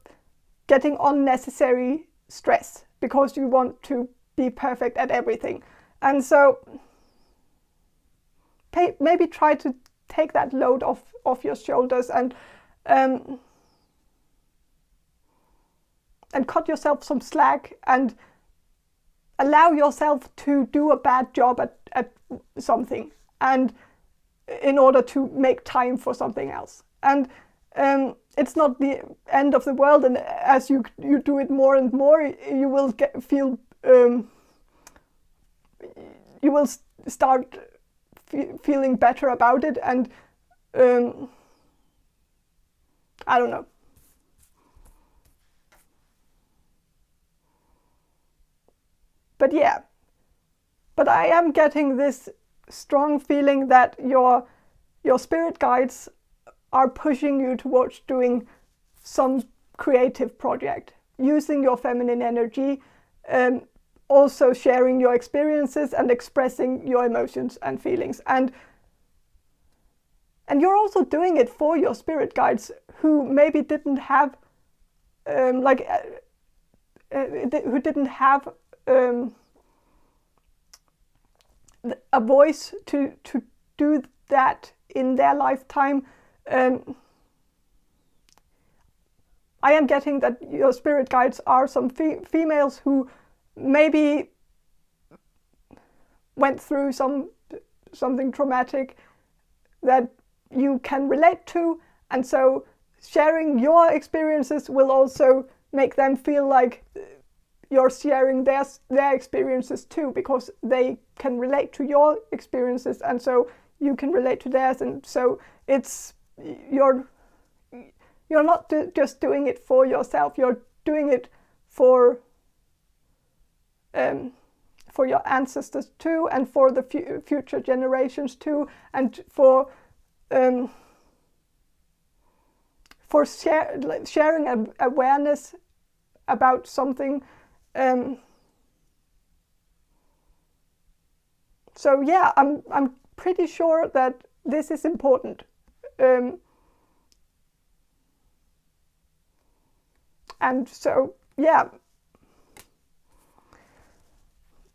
getting unnecessary stress because you want to be perfect at everything. And so maybe try to take that load off your shoulders and cut yourself some slack and allow yourself to do a bad job at something, and in order to make time for something else. And it's not the end of the world, and as you do it more and more, you will feel you will start feeling better about it, and I don't know. But yeah, but I am getting this strong feeling that your spirit guides are pushing you towards doing some creative project, using your feminine energy, also sharing your experiences and expressing your emotions and feelings. And you're also doing it for your spirit guides who maybe didn't have who didn't have a voice to do that in their lifetime. I am getting that your spirit guides are some females who maybe went through something traumatic that you can relate to, and so sharing your experiences will also make them feel like you're sharing their experiences too, because they can relate to your experiences, and so you can relate to theirs. And so it's you're not just doing it for yourself, you're doing it for your ancestors too, and for the future generations too, and for sharing awareness about something. So yeah, I'm pretty sure that this is important. And so yeah.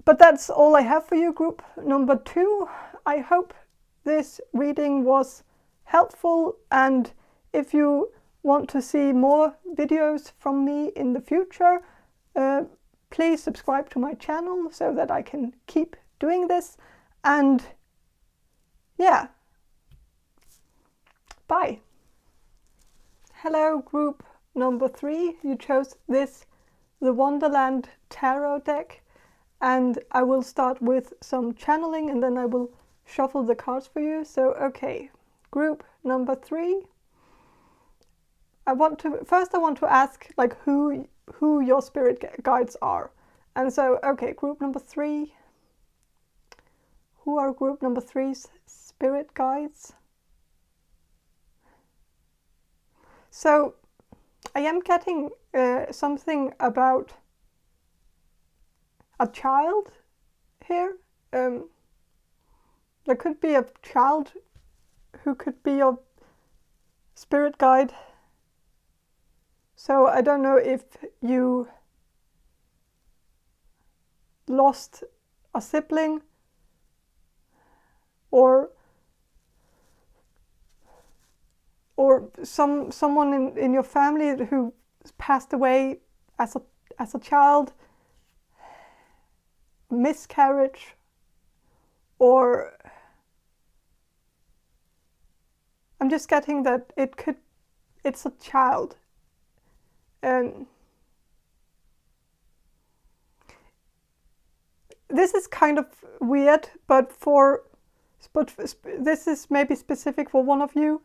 But that's all I have for you, group number 2. I hope this reading was helpful, and if you want to see more videos from me in the future, please subscribe to my channel so that I can keep doing this. And yeah, bye. Hello, group number 3. You chose the Wonderland Tarot deck, and I will start with some channeling and then I will shuffle the cards for you. So okay, group number 3. I want to ask like who your spirit guides are. And so okay, group number 3. Who are group number 3's spirit guides? So I am getting something about a child here. There could be a child who could be your spirit guide. So I don't know if you lost a sibling or someone in your family who passed away as a child, miscarriage, or I'm just getting that it's a child. And this is kind of weird, but this is maybe specific for one of you.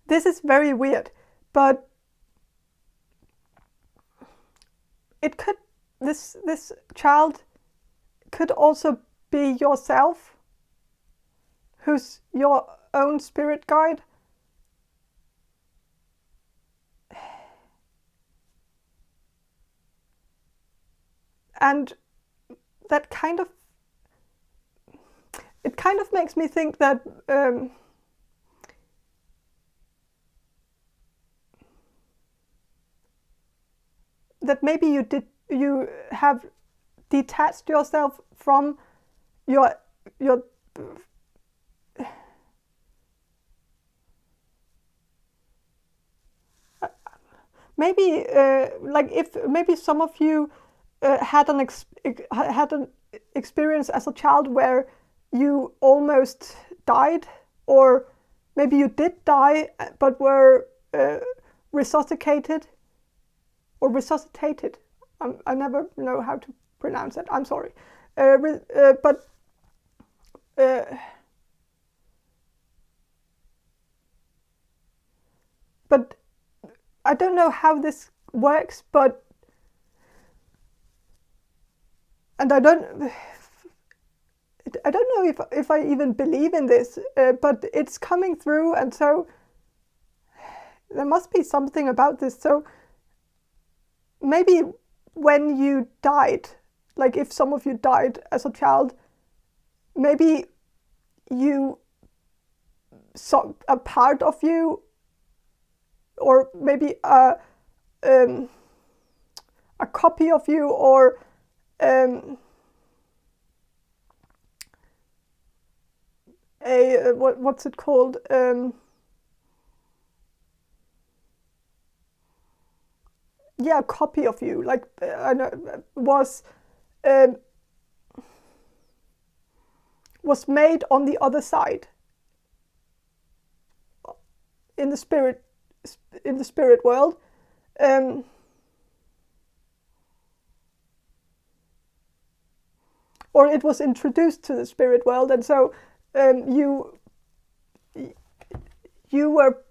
This is very weird, but it could, this child could also be yourself, who's your own spirit guide. And that kind of makes me think that that maybe you have detached yourself from your maybe like if maybe some of you had an experience as a child where you almost died, or maybe you did die but were resuscitated. I never know how to pronounce it. I'm sorry. But I don't know how this works, and I don't know if I even believe in this, but it's coming through, and so there must be something about this. So maybe when you died, like if some of you died as a child, maybe you saw a part of you, or maybe a copy of you, or what's it called? A copy of you, like was made on the other side, in the spirit world. Or it was introduced to the spirit world, and so you were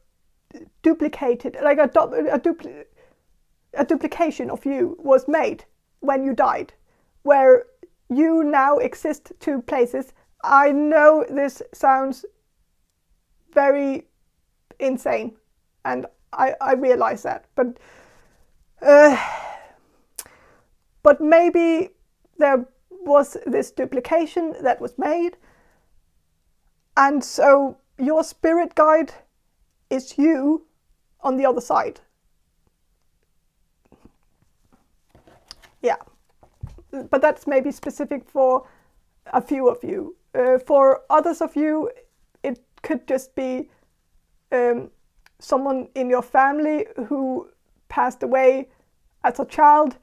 duplicated, like a duplication of you was made when you died, where you now exist two places. I know this sounds very insane, and I realize that, but maybe there was this duplication that was made, and so your spirit guide is you on the other side. Yeah, but that's maybe specific for a few of you. For others of you, it could just be someone in your family who passed away as a child,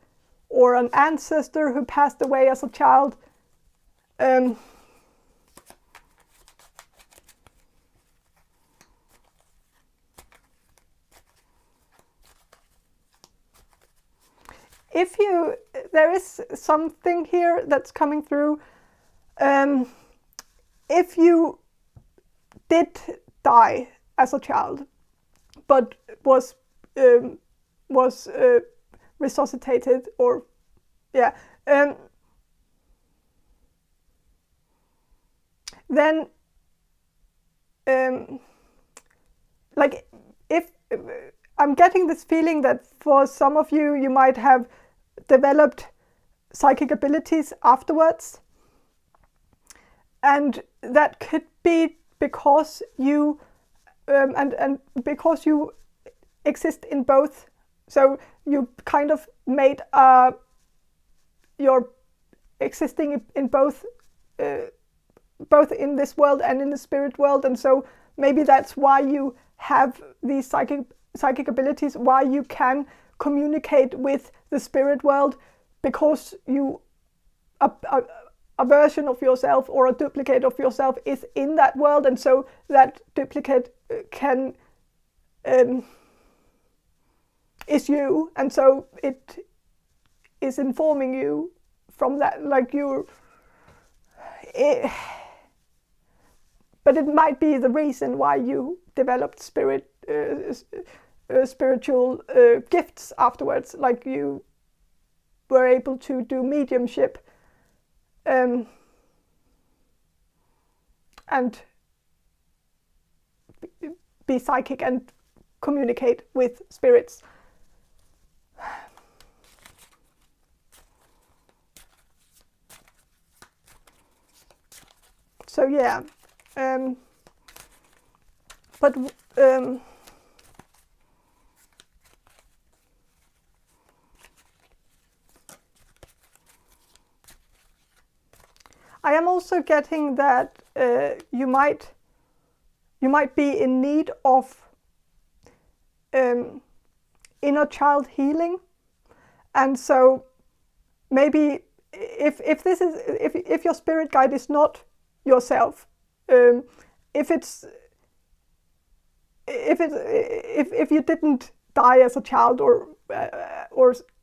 or an ancestor who passed away as a child. There is something here that's coming through. If you did die as a child, but was resuscitated, or then like if I'm getting this feeling that for some of you, you might have developed psychic abilities afterwards. And that could be because you, and because you exist in both. So you kind of made you're existing in both in this world and in the spirit world, and so maybe that's why you have these psychic abilities, why you can communicate with the spirit world, because you a version of yourself or a duplicate of yourself is in that world, and so that duplicate can is you, and so it is informing you from that, like but it might be the reason why you developed spiritual gifts afterwards, like you were able to do mediumship and be psychic and communicate with spirits. So yeah, but I am also getting that you might be in need of inner child healing, and so maybe if your spirit guide is not yourself, if you didn't die as a child or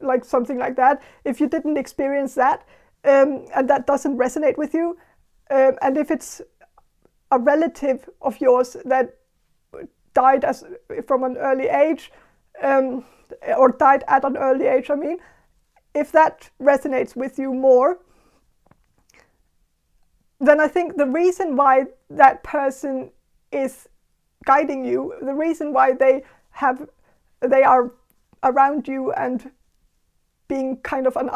like something like that, if you didn't experience that, and that doesn't resonate with you, and if it's a relative of yours that died from an early age, or died at an early age, I mean, if that resonates with you more, then I think the reason why that person is guiding you, the reason why they are around you and being kind of an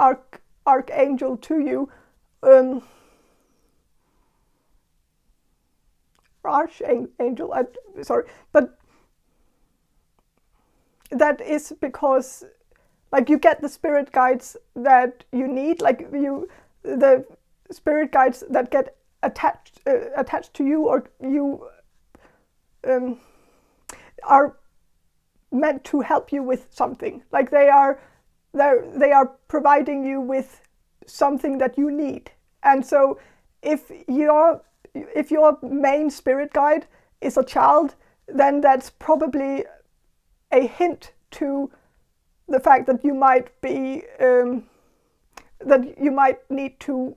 archangel to you, archangel, sorry, but that is because, like, you get the spirit guides that you need, like the spirit guides that get attached to you, or you are meant to help you with something. Like they are providing you with something that you need. And so if your main spirit guide is a child, then that's probably a hint to the fact that you might be that you might need to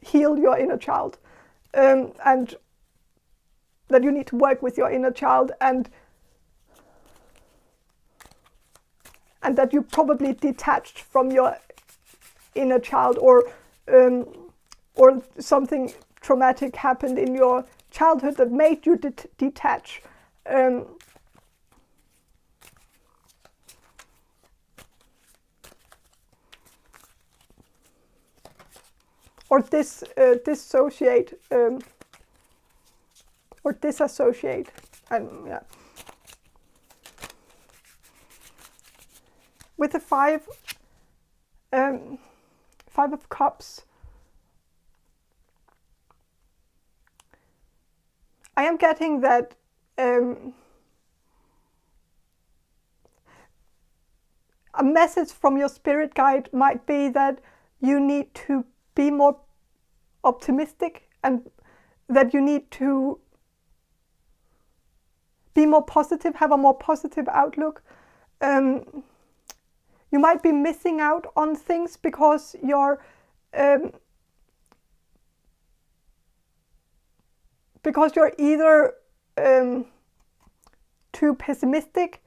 heal your inner child, and that you need to work with your inner child, and that you probably detached from your inner child, or something traumatic happened in your childhood that made you detach. Or dissociate, or disassociate, and yeah. With the Five of Cups, I am getting that a message from your spirit guide might be that you need to be more optimistic, and that you need to be more positive, have a more positive outlook. You might be missing out on things because you're either too pessimistic,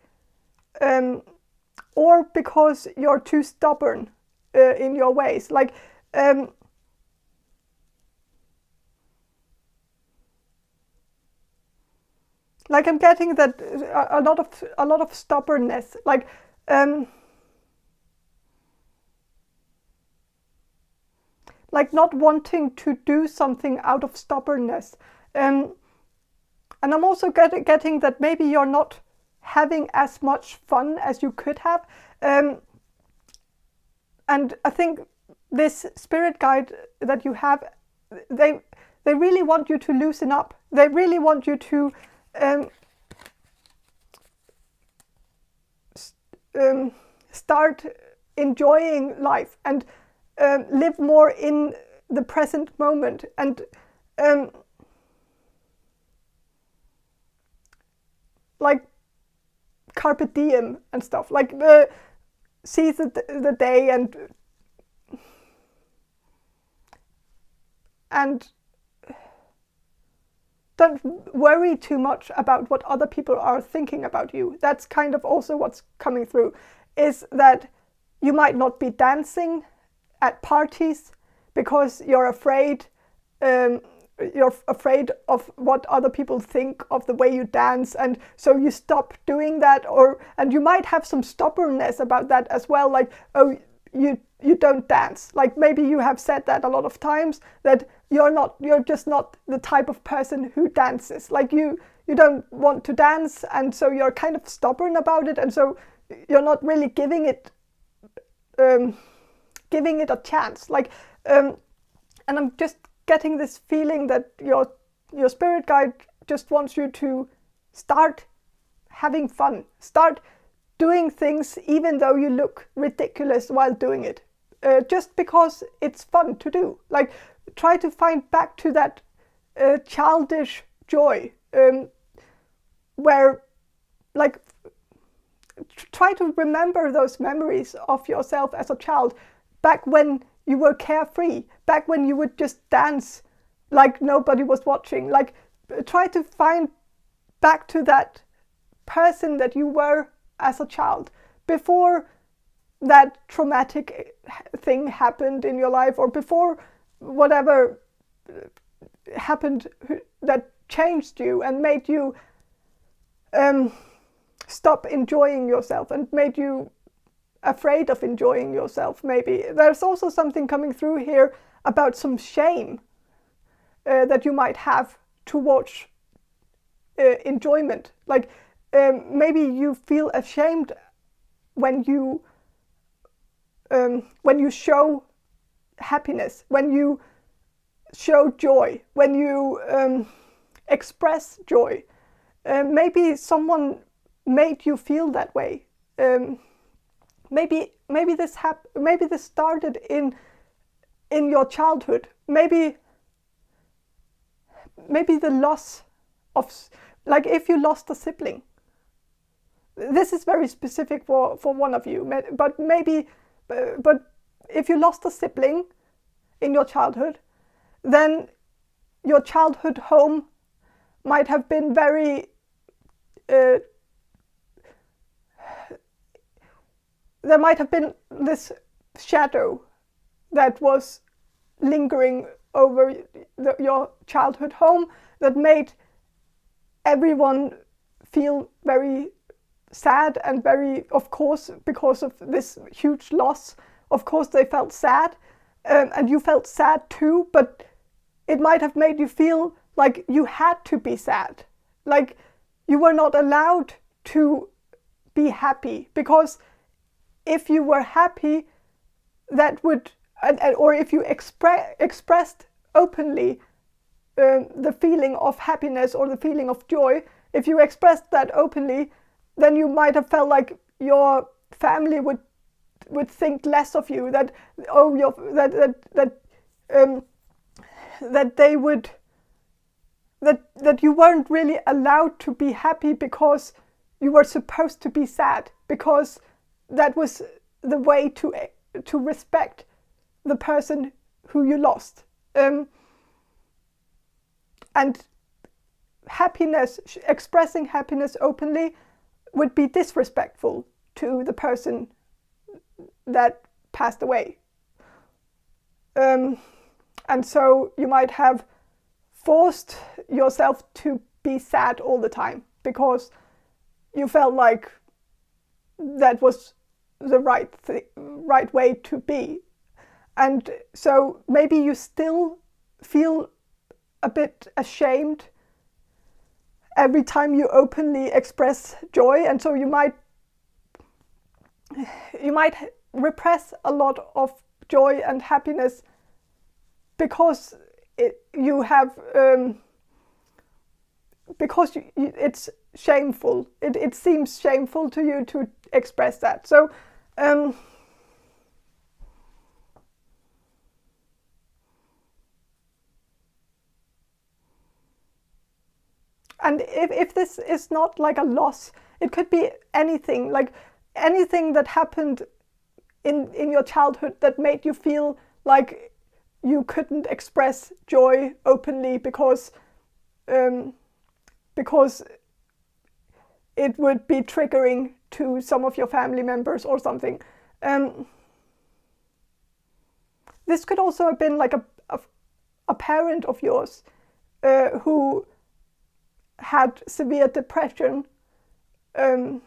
or because you're too stubborn in your ways. Like like I'm getting that a lot of stubbornness, like not wanting to do something out of stubbornness. And I'm also getting that maybe you're not having as much fun as you could have. And I think this spirit guide that you have, they really want you to loosen up. They really want you to start enjoying life and live more in the present moment, and like carpe diem and stuff, like seize the day and don't worry too much about what other people are thinking about you. That's kind of also what's coming through, is that you might not be dancing at parties because you're afraid of what other people think of the way you dance, and so you stop doing that. And you might have some stubbornness about that as well, like, oh, you don't dance. Like maybe you have said that a lot of times, that you're just not the type of person who dances. Like you don't want to dance, and so you're kind of stubborn about it, and so you're not really giving it a chance. Like and I'm just getting this feeling that your spirit guide just wants you to start having fun, start doing things even though you look ridiculous while doing it, just because it's fun to do. Like try to find back to that childish joy, where like try to remember those memories of yourself as a child, back when you were carefree, back when you would just dance like nobody was watching. Like try to find back to that person that you were as a child before that traumatic thing happened in your life, or before whatever happened that changed you and made you stop enjoying yourself and made you afraid of enjoying yourself. Maybe there's also something coming through here about some shame that you might have towards enjoyment. Like maybe you feel ashamed when you show happiness, when you show joy, when you express joy. Maybe someone made you feel that way. Maybe this started in your childhood. Maybe the loss of, like if you lost a sibling. This is very specific for one of you, but if you lost a sibling in your childhood, then your childhood home might have been very there might have been this shadow that was lingering over your childhood home that made everyone feel very sad, and very, of course, because of this huge loss, of course they felt sad, and you felt sad too, but it might have made you feel like you had to be sad, like you were not allowed to be happy, because if you were happy, that would, or if you expressed openly the feeling of happiness or the feeling of joy, if you expressed that openly, then you might have felt like your family would think less of you, that that you weren't really allowed to be happy because you were supposed to be sad, because that was the way to respect the person who you lost. And happiness, expressing happiness openly, would be disrespectful to the person that passed away. And so you might have forced yourself to be sad all the time because you felt like that was the right way to be. And so maybe you still feel a bit ashamed every time you openly express joy, and so you might repress a lot of joy and happiness because it's shameful. It seems shameful to you to express that. So and if this is not like a loss, it could be anything, like anything that happened in your childhood that made you feel like you couldn't express joy openly because it would be triggering to some of your family members or something. This could also have been like a parent of yours who had severe depression, and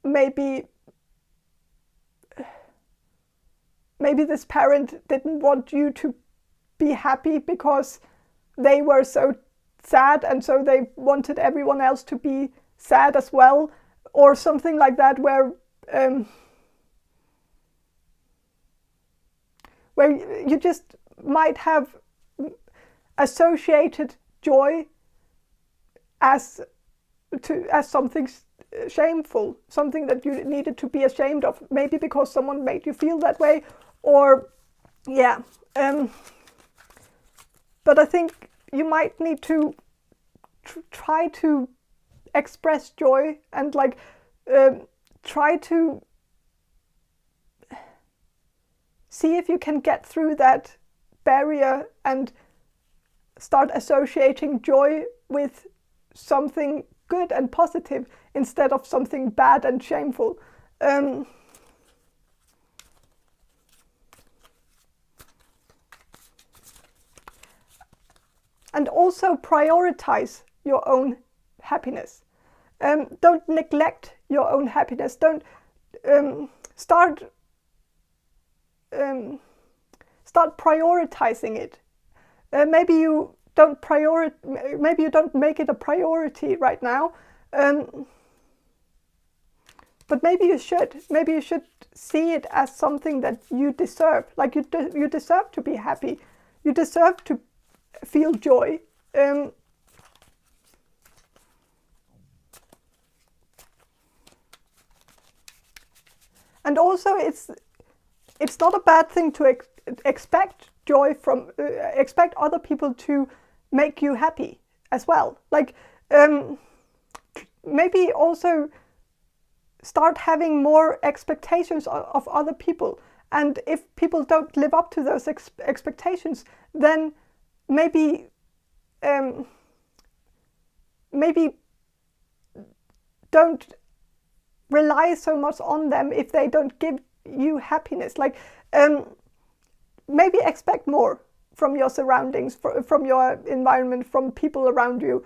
maybe this parent didn't want you to be happy because they were so sad, and so they wanted everyone else to be sad as well, or something like that, where you just might have associated joy as something shameful, something that you needed to be ashamed of, maybe because someone made you feel that way, or but I think you might need to try to express joy and try to see if you can get through that barrier and start associating joy with something good and positive instead of something bad and shameful. And also prioritize your own happiness. Don't neglect your own happiness. Don't start prioritizing it. Maybe you don't make it a priority right now, but maybe you should. Maybe you should see it as something that you deserve. Like you deserve to be happy. You deserve to feel joy. And also, it's not a bad thing to expect joy from expect other people to make you happy as well. Like maybe also start having more expectations of other people, and if people don't live up to those expectations, then maybe don't rely so much on them if they don't give you happiness. Like maybe expect more from your surroundings, from your environment, from people around you.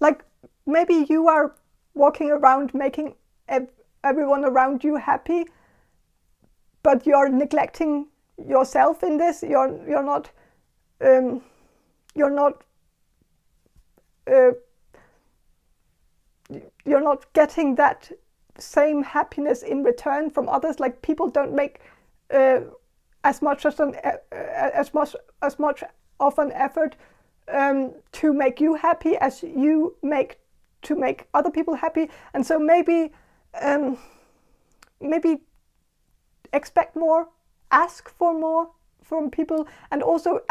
Like maybe you are walking around making everyone around you happy, but you're neglecting yourself in this. You're not getting that same happiness in return from others. Like people don't make as much of an effort to make you happy as you make to make other people happy. And so maybe expect more, ask for more from people, and also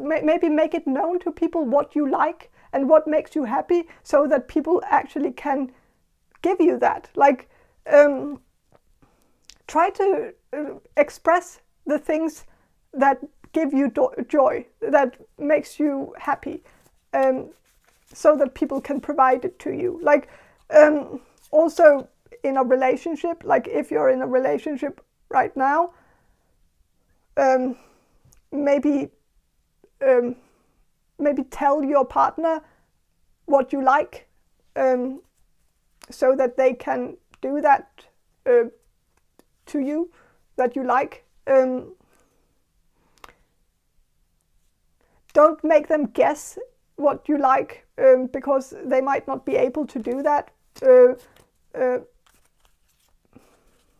maybe make it known to people what you like and what makes you happy, so that people actually can give you that. Like try to express the things that give you joy, that makes you happy, so that people can provide it to you. Like also in a relationship, like if you're in a relationship right now, maybe tell your partner what you like, so that they can do that to you that you like. Don't make them guess what you like, because they might not be able to do that.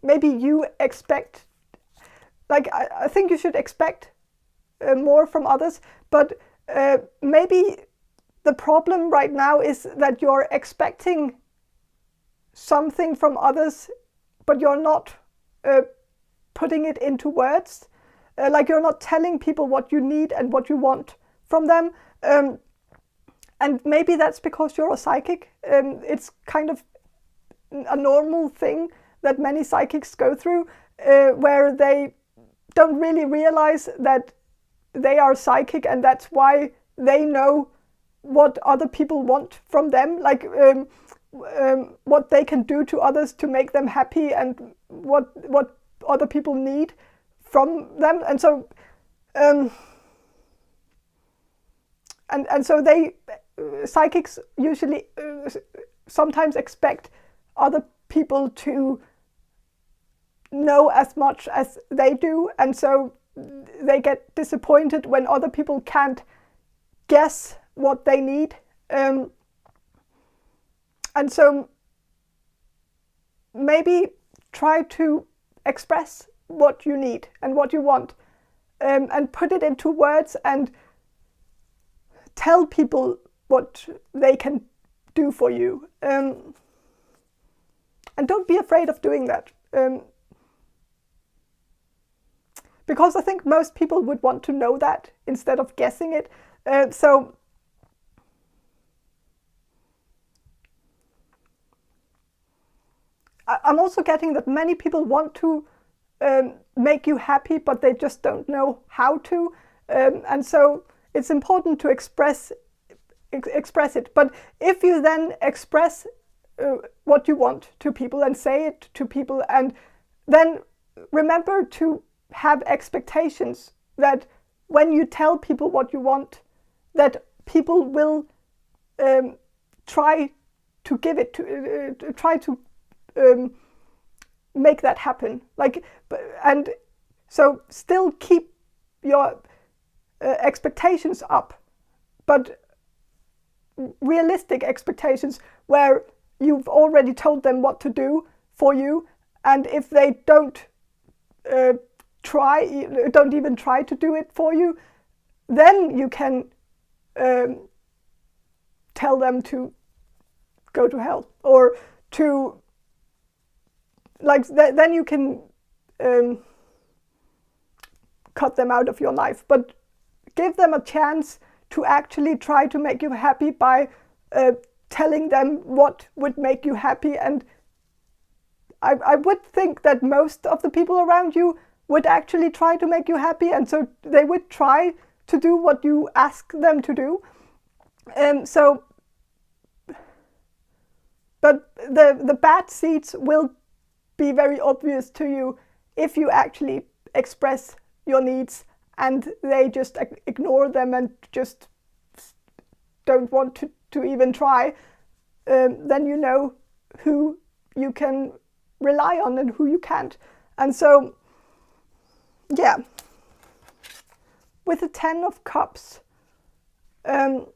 Maybe you expect, like, I think you should expect more from others, but maybe the problem right now is that you're expecting something from others, but you're not putting it into words. Like, you're not telling people what you need and what you want from them. And maybe that's because you're a psychic. It's kind of a normal thing that many psychics go through, where they don't really realize that they are psychic, and that's why they know what other people want from them, like what they can do to others to make them happy, and what other people need from them. And so and so they psychics usually sometimes expect other people to know as much as they do, and so they get disappointed when other people can't guess what they need. And so maybe try to express what you need and what you want, and put it into words, and tell people what they can do for you. And don't be afraid of doing that. Because I think most people would want to know that instead of guessing it. So I'm also getting that many people want to make you happy, but they just don't know how to. And so it's important to express it. But if you then express what you want to people and say it to people, and then remember to have expectations that when you tell people what you want, that people will try to give it to try to make that happen. Like, and so still keep your expectations up, but realistic expectations where you've already told them what to do for you, and if they don't even try to do it for you, then you can tell them to go to hell, or to, like, then you can cut them out of your life. But give them a chance to actually try to make you happy by telling them what would make you happy. And I would think that most of the people around you would actually try to make you happy, and so they would try to do what you ask them to do. But the bad seeds will be very obvious to you if you actually express your needs and they just ignore them and just don't want to even try. Then you know who you can rely on and who you can't. And so, yeah, with the 10 of Cups, I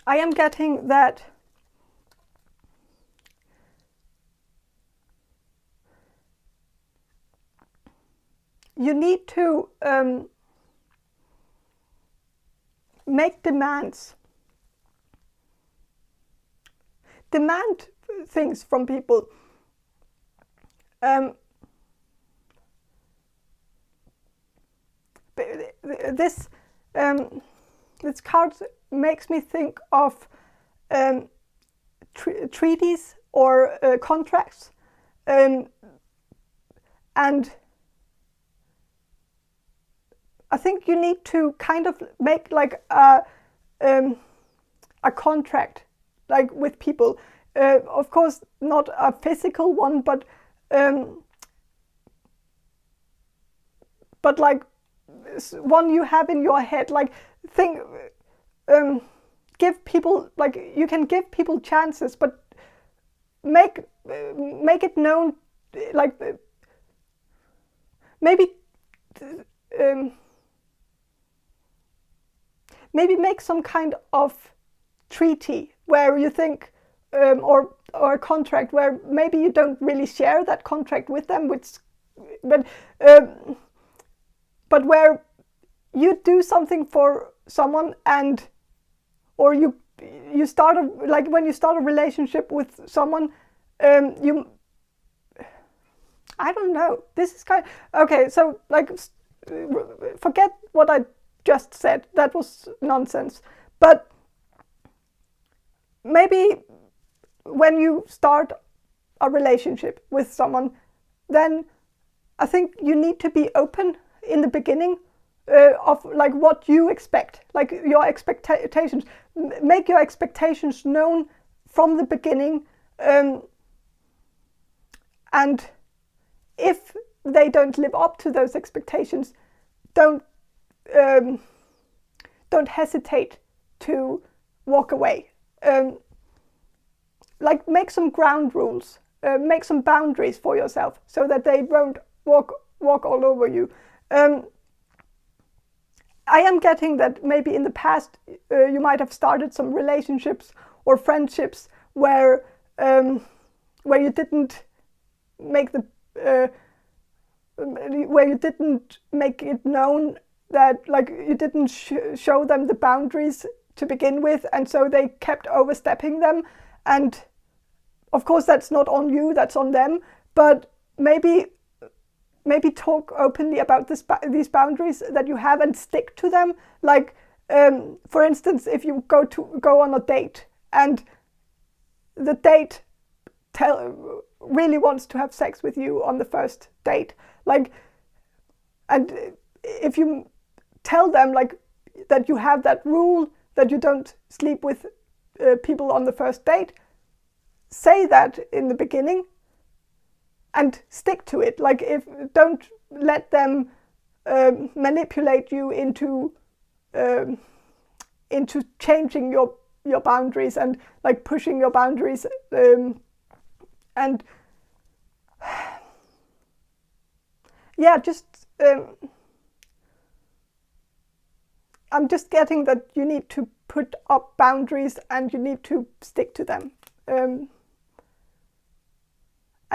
am getting that you need to make demands. Demand things from people. This card makes me think of treaties or contracts, and I think you need to kind of make like a contract, like with people. Of course, not a physical one, but but like one you have in your head. Like think, give people, like you can give people chances, but make it known, like maybe make some kind of treaty where you think, or a contract where maybe you don't really share that contract with them, but where you do something for someone, and or you start like when you start a relationship with someone, you, I don't know, this is kind of, okay, so like forget what I just said, that was nonsense. But maybe when you start a relationship with someone, then I think you need to be open in the beginning of like what you expect, like your expectations. Make your expectations known from the beginning, and if they don't live up to those expectations, don't hesitate to walk away. Like make some ground rules, make some boundaries for yourself so that they won't walk all over you. I am getting that maybe in the past you might have started some relationships or friendships where you didn't make where you didn't make it known that, like, you didn't show them the boundaries to begin with, and so they kept overstepping them. And of course that's not on you, that's on them, but maybe talk openly about these boundaries that you have and stick to them. Like for instance, if you go on a date and the date really wants to have sex with you on the first date, like, and if you tell them like that you have that rule that you don't sleep with people on the first date, say that in the beginning and stick to it. Like, don't let them manipulate you into changing your boundaries and like pushing your boundaries, and yeah, just I'm just getting that you need to put up boundaries and you need to stick to them, and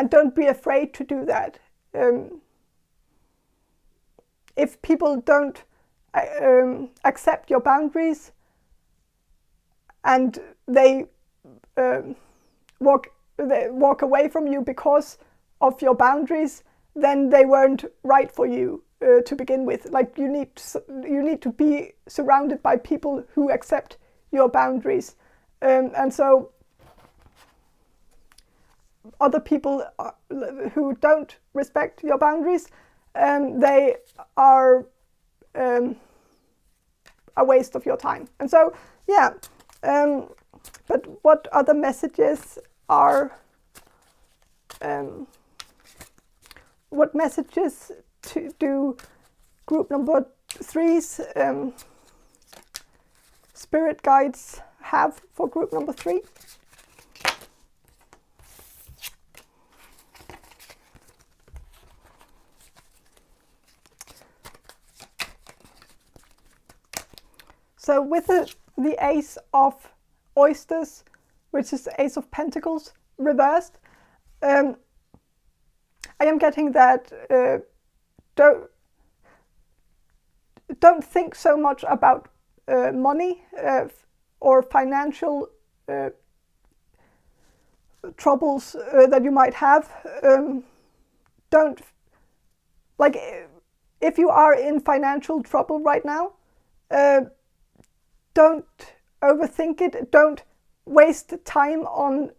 don't be afraid to do that. If people don't accept your boundaries and they walk away from you because of your boundaries, then they weren't right for you to begin with. Like, you need to be surrounded by people who accept your boundaries, and so other people who don't respect your boundaries, they are a waste of your time. And so yeah, but what other messages are what messages do group number 3's spirit guides have for group number 3? So with the Ace of Oysters, which is the Ace of Pentacles reversed, I am getting that don't think so much about money or financial troubles that you might have. Don't, like, if you are in financial trouble right now, don't overthink it. Don't waste time on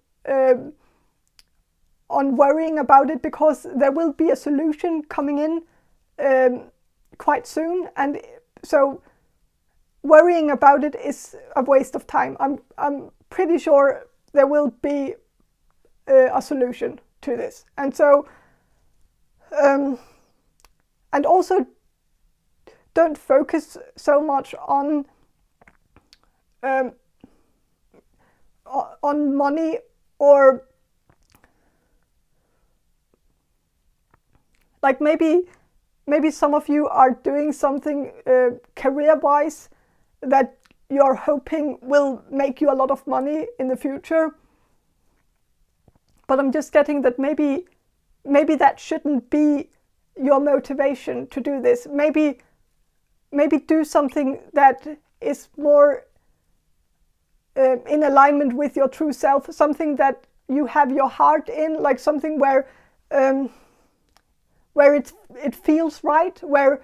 worrying about it, because there will be a solution coming in quite soon. And so worrying about it is a waste of time. I'm pretty sure there will be a solution to this. And so and also don't focus so much on money, or like maybe some of you are doing something career-wise that you're hoping will make you a lot of money in the future. But I'm just getting that maybe that shouldn't be your motivation to do this. Maybe do something that is more in alignment with your true self, something that you have your heart in, like something where it feels right, where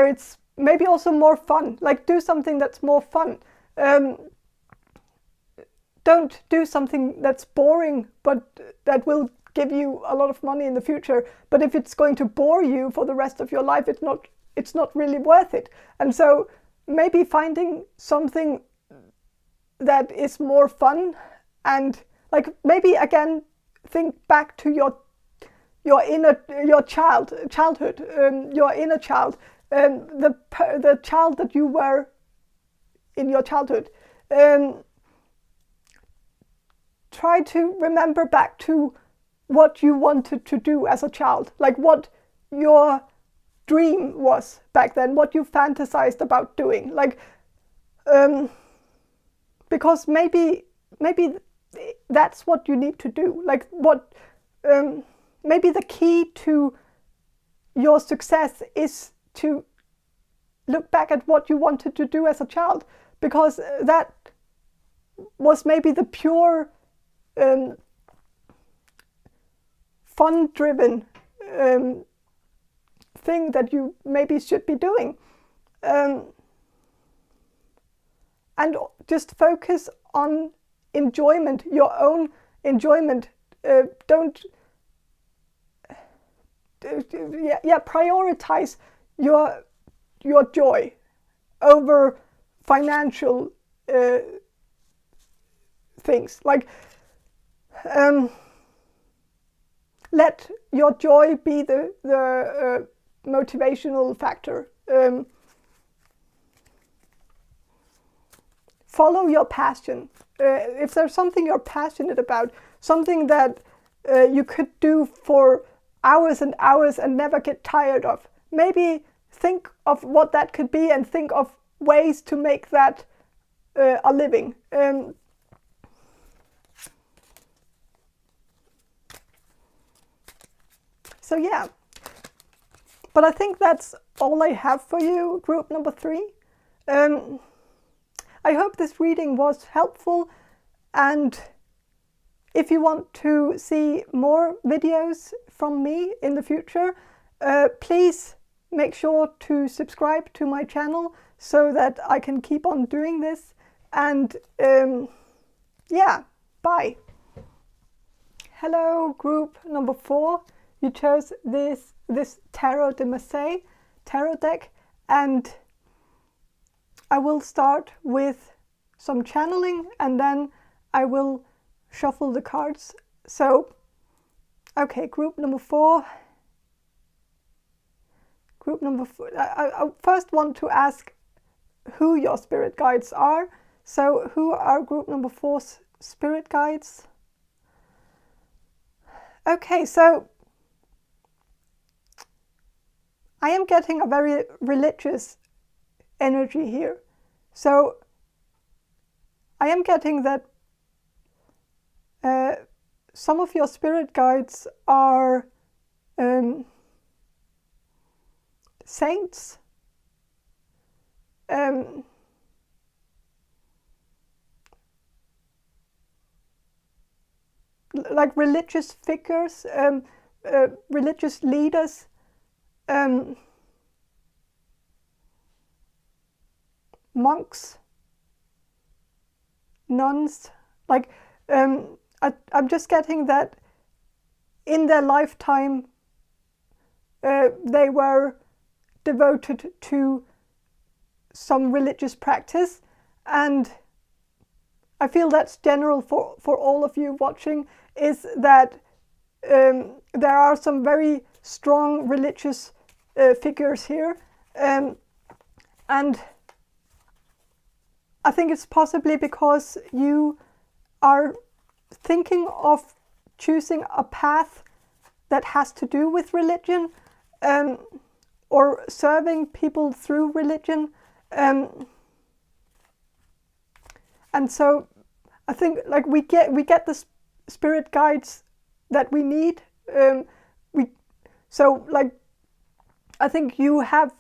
it's maybe also more fun. Like do something that's more fun. Don't do something that's boring, but that will give you a lot of money in the future. But if it's going to bore you for the rest of your life, it's not really worth it. And so maybe finding something that is more fun, and like maybe again think back to your childhood, your inner child, the child that you were in your childhood. Try to remember back to what you wanted to do as a child, like what your dream was back then, what you fantasized about doing, like because maybe that's what you need to do. Like what maybe the key to your success is to look back at what you wanted to do as a child, because that was maybe the pure fun-driven thing that you maybe should be doing. And just focus on enjoyment, your own enjoyment. Don't prioritize your joy over financial things. Like let your joy be the motivational factor. Follow your passion. If there's something you're passionate about, something that you could do for hours and hours and never get tired of, maybe think of what that could be and think of ways to make that a living. So yeah, but I think that's all I have for you, group number 3. I hope this reading was helpful, and if you want to see more videos from me in the future, please make sure to subscribe to my channel so that I can keep on doing this. And yeah, bye. Hello, group number 4. You chose this Tarot de Marseille tarot deck, and I will start with some channeling and then I will shuffle the cards. So, okay, group number 4. Group number 4. I first want to ask who your spirit guides are. So, who are group number 4's spirit guides? Okay, so I am getting a very religious energy here. So I am getting that some of your spirit guides are saints, like religious figures, religious leaders, monks, nuns. Like I'm just getting that in their lifetime they were devoted to some religious practice, and I feel that's general for all of you watching, is that there are some very strong religious figures here, And I think it's possibly because you are thinking of choosing a path that has to do with religion, or serving people through religion. And so I think like we get the spirit guides that we need. I think you have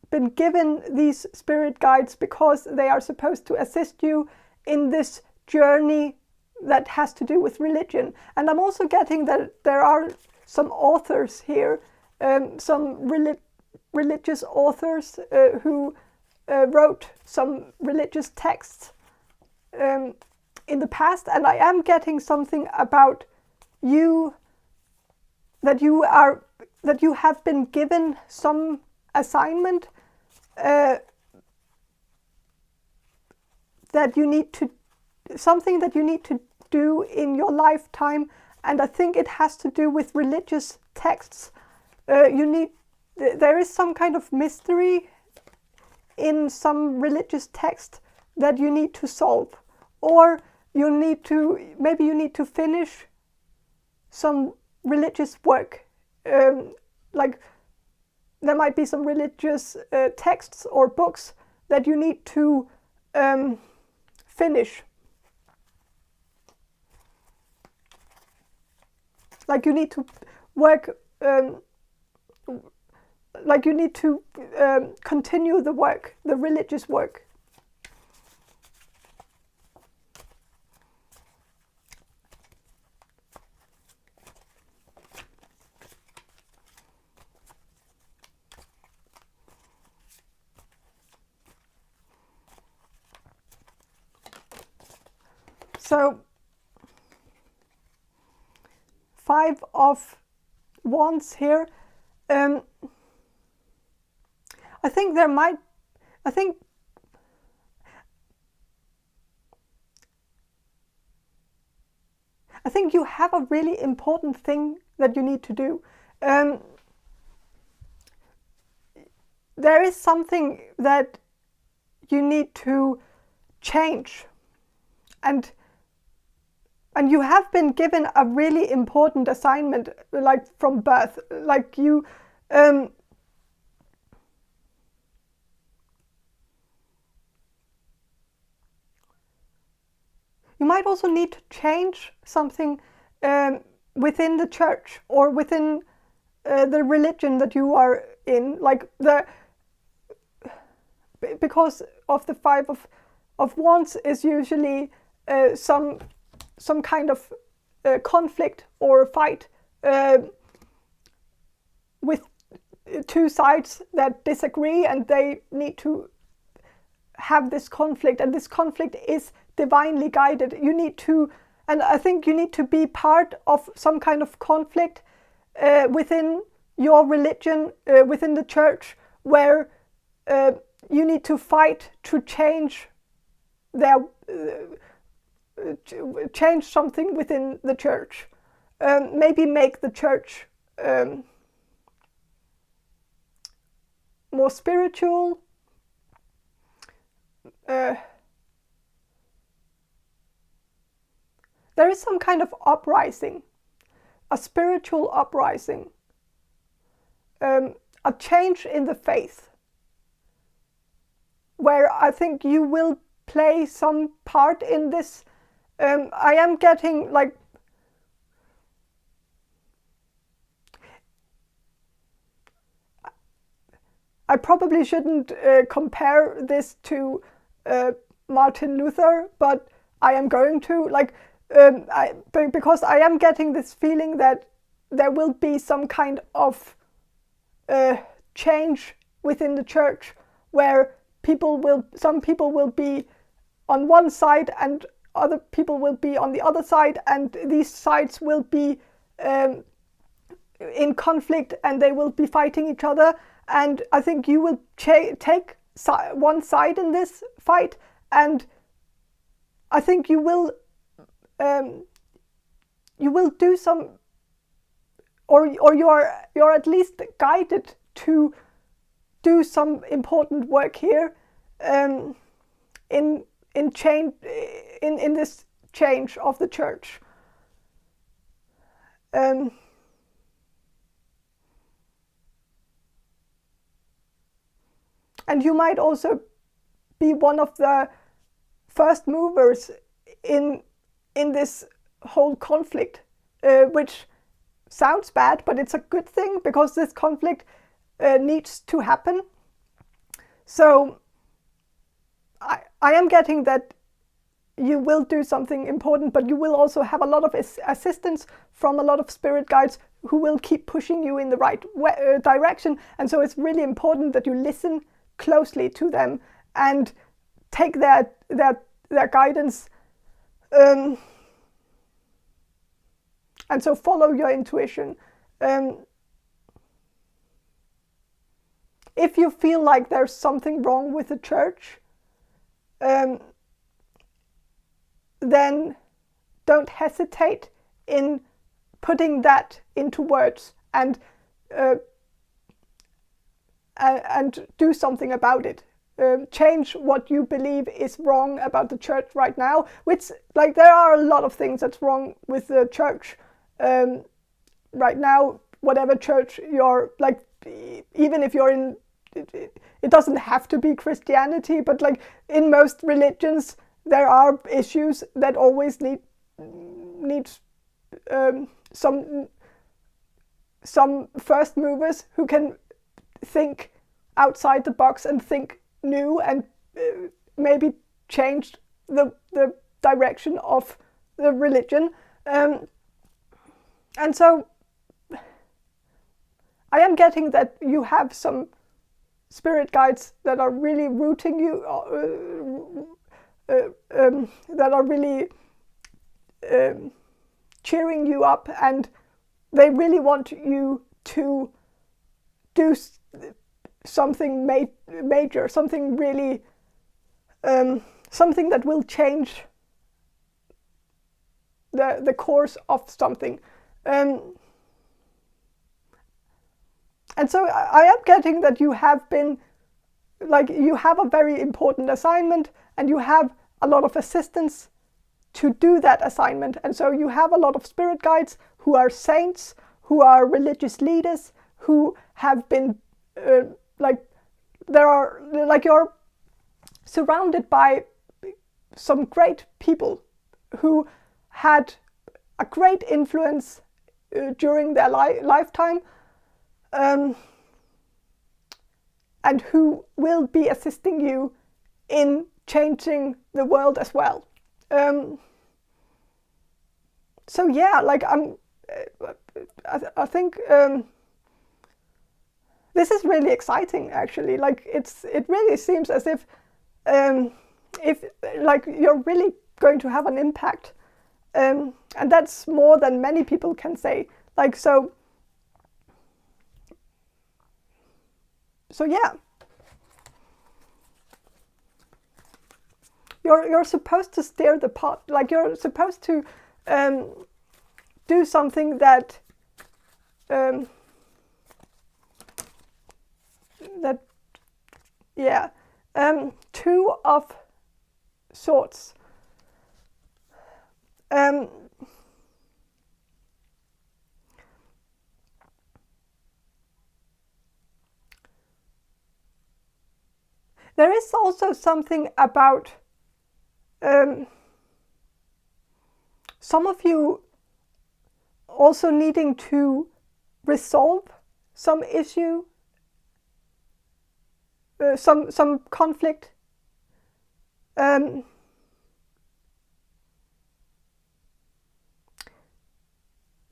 been given these spirit guides because they are supposed to assist you in this journey that has to do with religion. And I'm also getting that there are some authors here, some religious authors who wrote some religious texts in the past, and I am getting something about you, that you have been given some assignment that you need to do in your lifetime, and I think it has to do with religious texts. There is some kind of mystery in some religious text that you need to solve, or maybe you need to finish some religious work. Like there might be some religious texts or books that you need to finish. Like you need to work, like you need to continue the work, the religious work. So 5 of Wands here. I think you have a really important thing that you need to do. There is something that you need to change, and you have been given a really important assignment, like from birth. Like you might also need to change something within the church or within the religion that you are in, like because of the 5 of Wands is usually some kind of conflict or fight with 2 sides that disagree, and they need to have this conflict, and this conflict is divinely guided. And I think you need to be part of some kind of conflict within your religion, within the church, where you need to fight to change change something within the church. Maybe make the church more spiritual. There is some kind of uprising, a spiritual uprising, a change in the faith, where I think you will play some part in this. I am getting like I probably shouldn't compare this to Martin Luther, but I am going to, because I am getting this feeling that there will be some kind of change within the church, where some people will be on one side and other people will be on the other side, and these sides will be in conflict and they will be fighting each other. And I think you will take one side in this fight, and I think you will do some, or you're at least guided to do some important work here in change in this change of the church. And you might also be one of the first movers in this whole conflict, which sounds bad, but it's a good thing because this conflict needs to happen. So I am getting that you will do something important, but you will also have a lot of assistance from a lot of spirit guides who will keep pushing you in the right direction. And so it's really important that you listen closely to them and take their guidance, and so follow your intuition. If you feel like there's something wrong with the church, then don't hesitate in putting that into words and do something about it. Change what you believe is wrong about the church right now, which, like, there are a lot of things that's wrong with the church right now, whatever church you're, like, even if you're in, it doesn't have to be Christianity, but like in most religions, there are issues that always need some first movers who can think outside the box and think new and maybe change the direction of the religion. And so I am getting that you have some spirit guides that are really rooting you, that are really cheering you up, and they really want you to do something major, something really, something that will change the course of something. And so I am getting that you have been, like, you have a very important assignment and you have a lot of assistance to do that assignment. And so you have a lot of spirit guides who are saints, who are religious leaders, who have been, you're surrounded by some great people who had a great influence during their lifetime, and who will be assisting you in changing the world as well. So yeah, like I think this is really exciting, actually. Like it really seems as if like you're really going to have an impact, and that's more than many people can say. Like so yeah, you're supposed to steer the pot. Like you're supposed to do something that Two of Swords. There is also something about some of you also needing to resolve some issue, some conflict.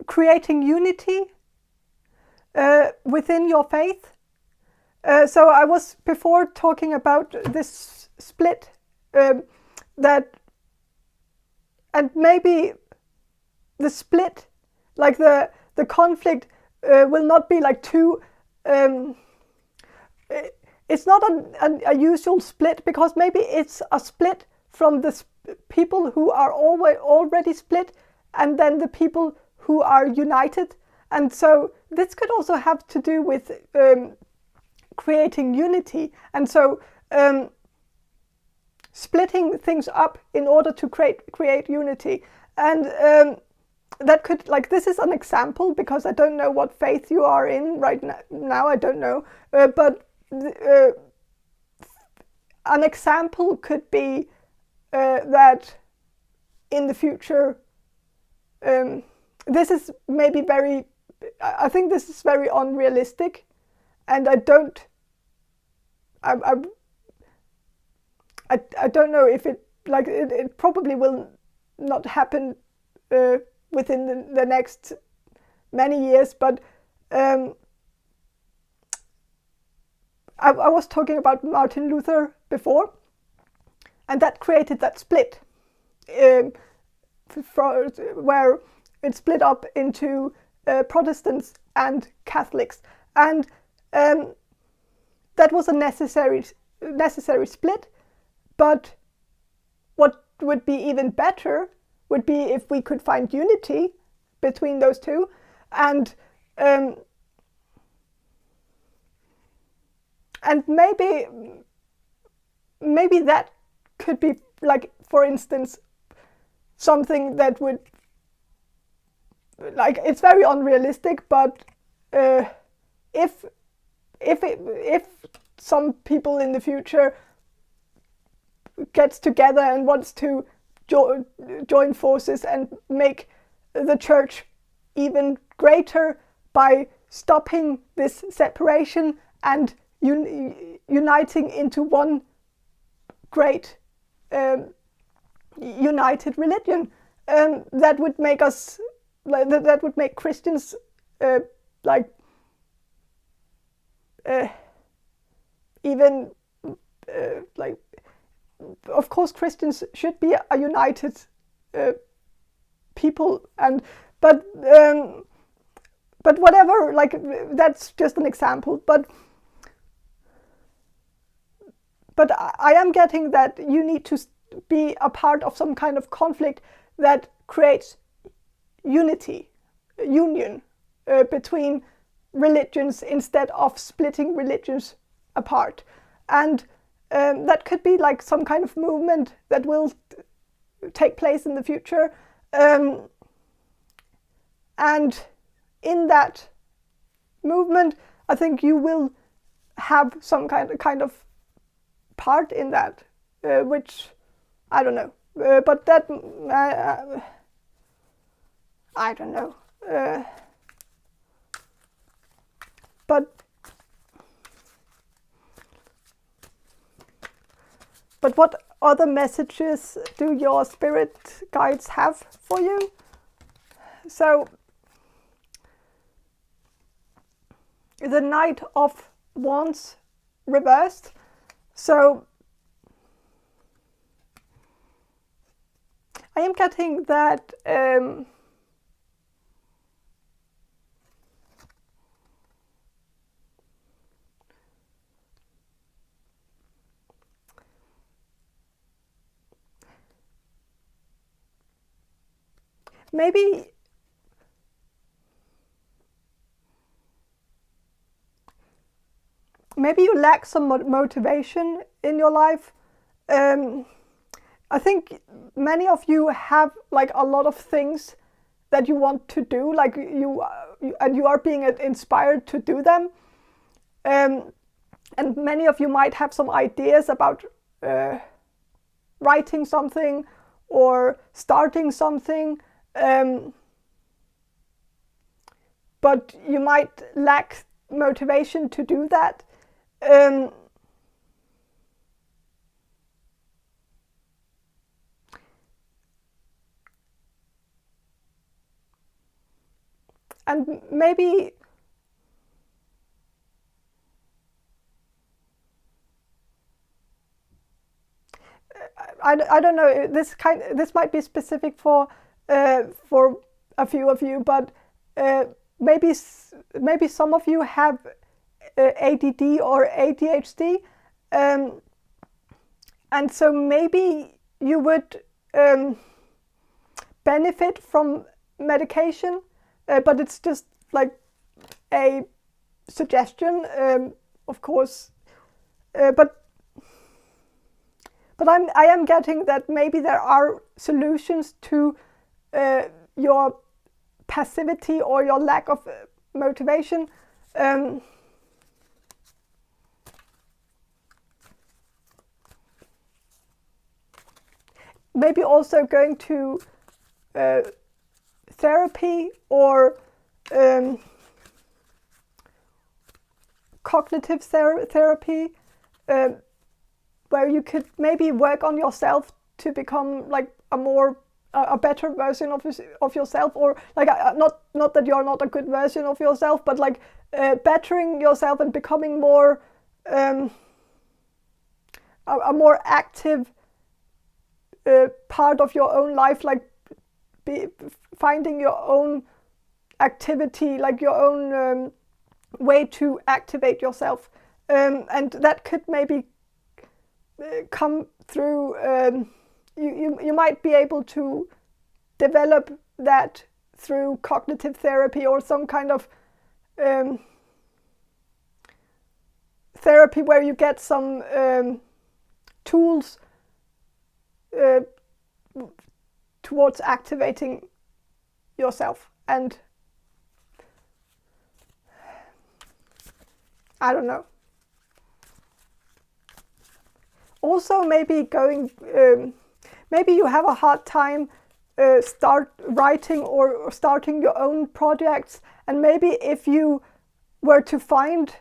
Creating unity within your faith. So I was before talking about this split, that, and maybe the split, like the conflict, will not be like two. It's not a usual split, because maybe it's a split from the people who are already split, and then the people who are united. And so this could also have to do with creating unity. And so splitting things up in order to create unity. And that could, like, this is an example, because I don't know what faith you are in right now, I don't know, but an example could be that in the future, this is maybe I think this is very unrealistic, and I don't know if it probably will not happen within the next many years, but I was talking about Martin Luther before, and that created that split, where it split up into Protestants and Catholics, and that was a necessary split. But what would be even better would be if we could find unity between those two, and maybe that could be, like, for instance, something that would, like, it's very unrealistic, but if some people in the future gets together and wants to join forces and make the church even greater by stopping this separation and uniting into one great united religion, that would make us, that would make Christians even like, of course Christians should be a united people, but whatever, like, that's just an example, but I am getting that you need to be a part of some kind of conflict that creates union between religions, instead of splitting religions apart. And that could be like some kind of movement that will take place in the future. And in that movement, I think you will have some kind of part in that, which I don't know, but that I don't know, but what other messages do your spirit guides have for you? So the Knight of Wands reversed. So I am getting that maybe you lack some motivation in your life. I think many of you have like a lot of things that you want to do, like you are being inspired to do them. And many of you might have some ideas about writing something or starting something, but you might lack motivation to do that. And maybe I don't know, this might be specific for a few of you, but maybe some of you have ADD or ADHD, and so maybe you would benefit from medication, but it's just like a suggestion. of course, but I am getting that maybe there are solutions to your passivity or your lack of motivation. Maybe also going to therapy or cognitive therapy, where you could maybe work on yourself to become like a better version of yourself, or like not that you're not a good version of yourself, but like bettering yourself and becoming more a more active part of your own life, like finding your own activity, like your own way to activate yourself, and that could maybe come through. You might be able to develop that through cognitive therapy or some kind of therapy where you get some tools towards activating yourself. And I don't know. Also, maybe maybe you have a hard time start writing or starting your own projects, and maybe if you were to find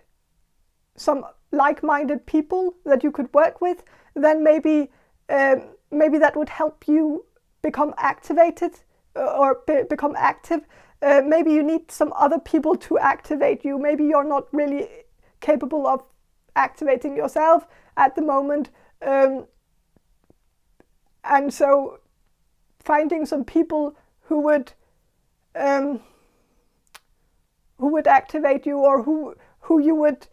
some like-minded people that you could work with, then maybe that would help you become activated or become active. Maybe you need some other people to activate you. Maybe you're not really capable of activating yourself at the moment. And so finding some people who would activate you, or who you would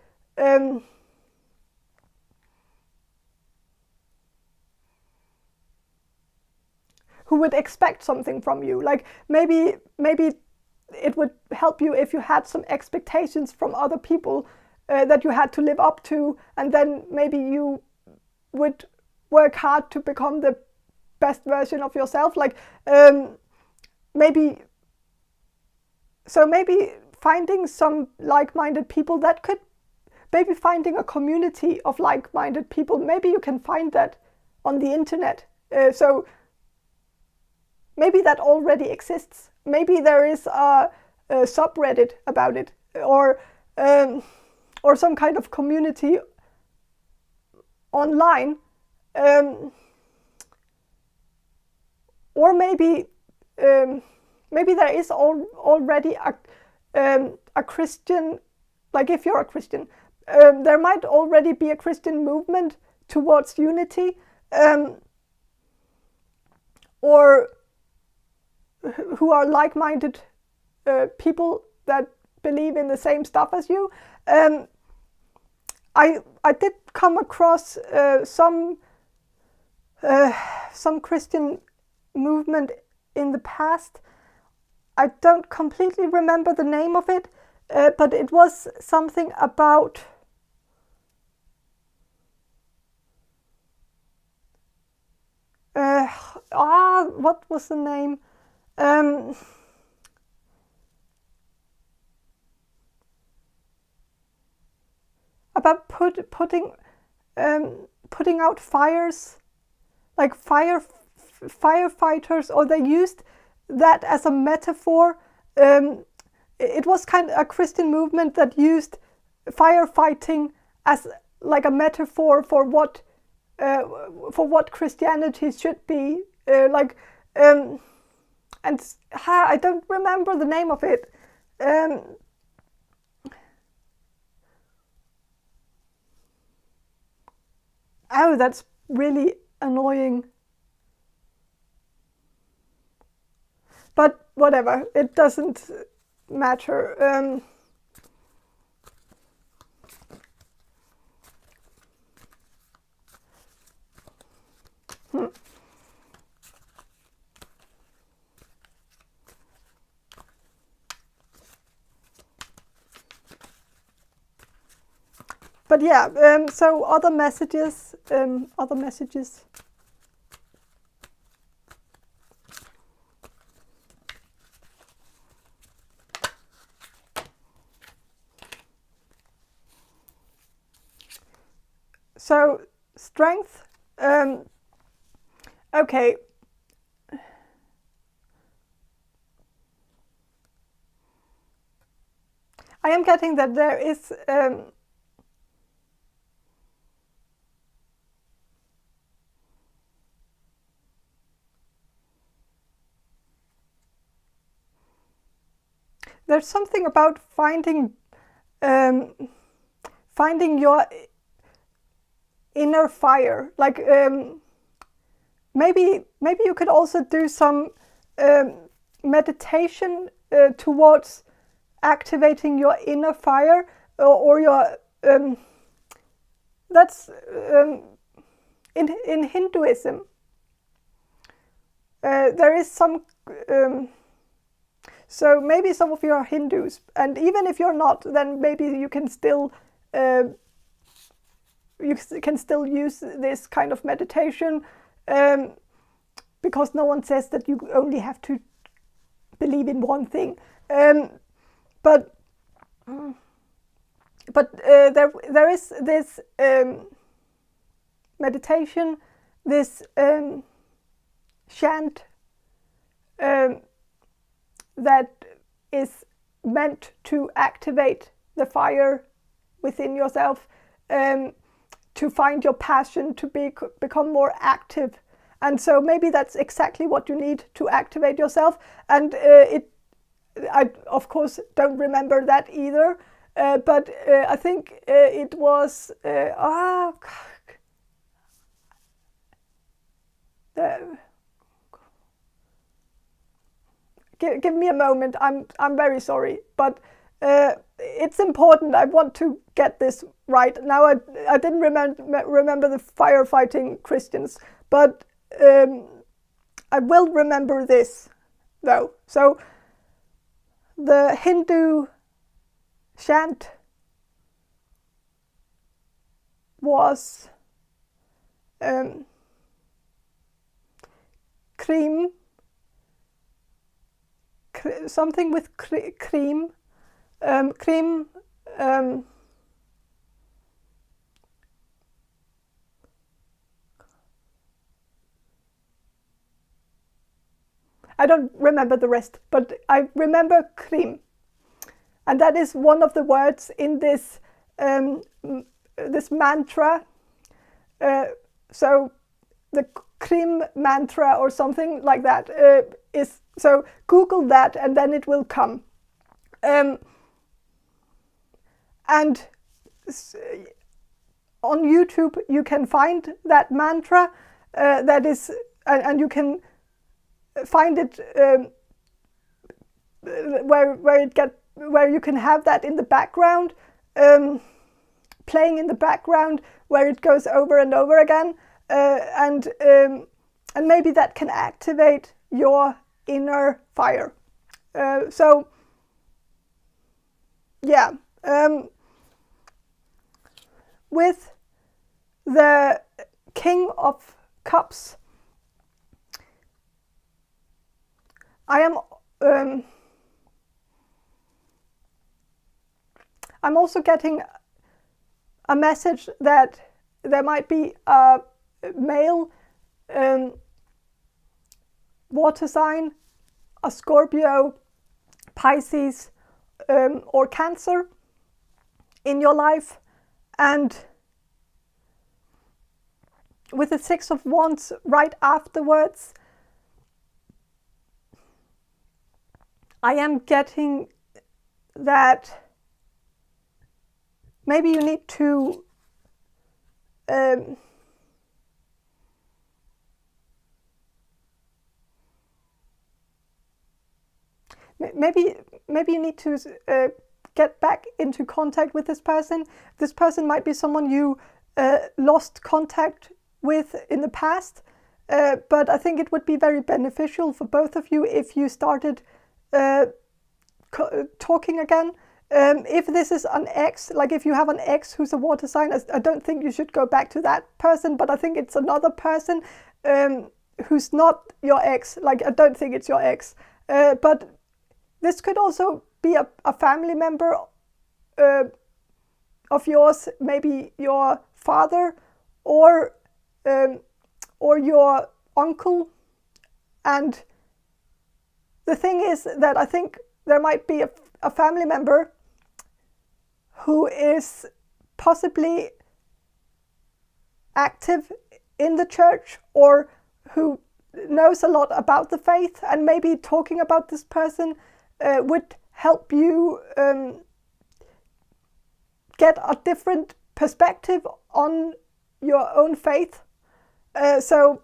who would expect something from you. Like maybe it would help you if you had some expectations from other people that you had to live up to, and then maybe you would work hard to become the best version of yourself. Like maybe finding some like-minded people, that could maybe finding a community of like-minded people. Maybe you can find that on the internet. So maybe that already exists. Maybe there is a subreddit about it, or some kind of community online, or maybe there is already a Christian, like if you're a Christian, there might already be a Christian movement towards unity, or who are like-minded people that believe in the same stuff as you. I did come across some Christian movement in the past. I don't completely remember the name of it, but it was something about what was the name? About putting out fires, like firefighters, or they used that as a metaphor. It was kind of a Christian movement that used firefighting as like a metaphor for what Christianity should be. And I don't remember the name of it. Oh, that's really annoying. But whatever, it doesn't matter. But yeah, so other messages. So strength. Okay. I am getting that there is there's something about finding your inner fire. Like maybe you could also do some meditation towards activating your inner fire, or your that's in Hinduism. There is some so maybe some of you are Hindus, and even if you're not, then maybe you can still use this kind of meditation, because no one says that you only have to believe in one thing. But there is this meditation, this chant that is meant to activate the fire within yourself, to find your passion, to become more active. And so maybe that's exactly what you need to activate yourself. And I of course don't remember that either, but I think it was give me a moment. I'm very sorry, but it's important. I want to get this right. Now I didn't remember the firefighting Christians, but I will remember this though. So the Hindu chant was cream, something with cream, I don't remember the rest, but I remember cream. And that is one of the words in this this mantra. So the cream mantra or something like that is, so Google that and then it will come. And on YouTube you can find that mantra, that is, and you can find it where you can have that in the background, playing in the background, where it goes over and over again, and maybe that can activate your inner fire. So yeah, with the King of Cups, I'm also getting a message that there might be a male water sign, a Scorpio, Pisces, or Cancer in your life. And with the Six of Wands right afterwards, I am getting that maybe you need to maybe you need to get back into contact with this person. This person might be someone you lost contact with in the past, but I think it would be very beneficial for both of you if you started talking again, If this is an ex, like if you have an ex who's a water sign, I don't think you should go back to that person, but I think it's another person who's not your ex. Like, I don't think it's your ex. But this could also be a family member of yours, maybe your father or your uncle. And the thing is that I think there might be a family member who is possibly active in the church or who knows a lot about the faith, and maybe talking about this person would help you get a different perspective on your own faith. So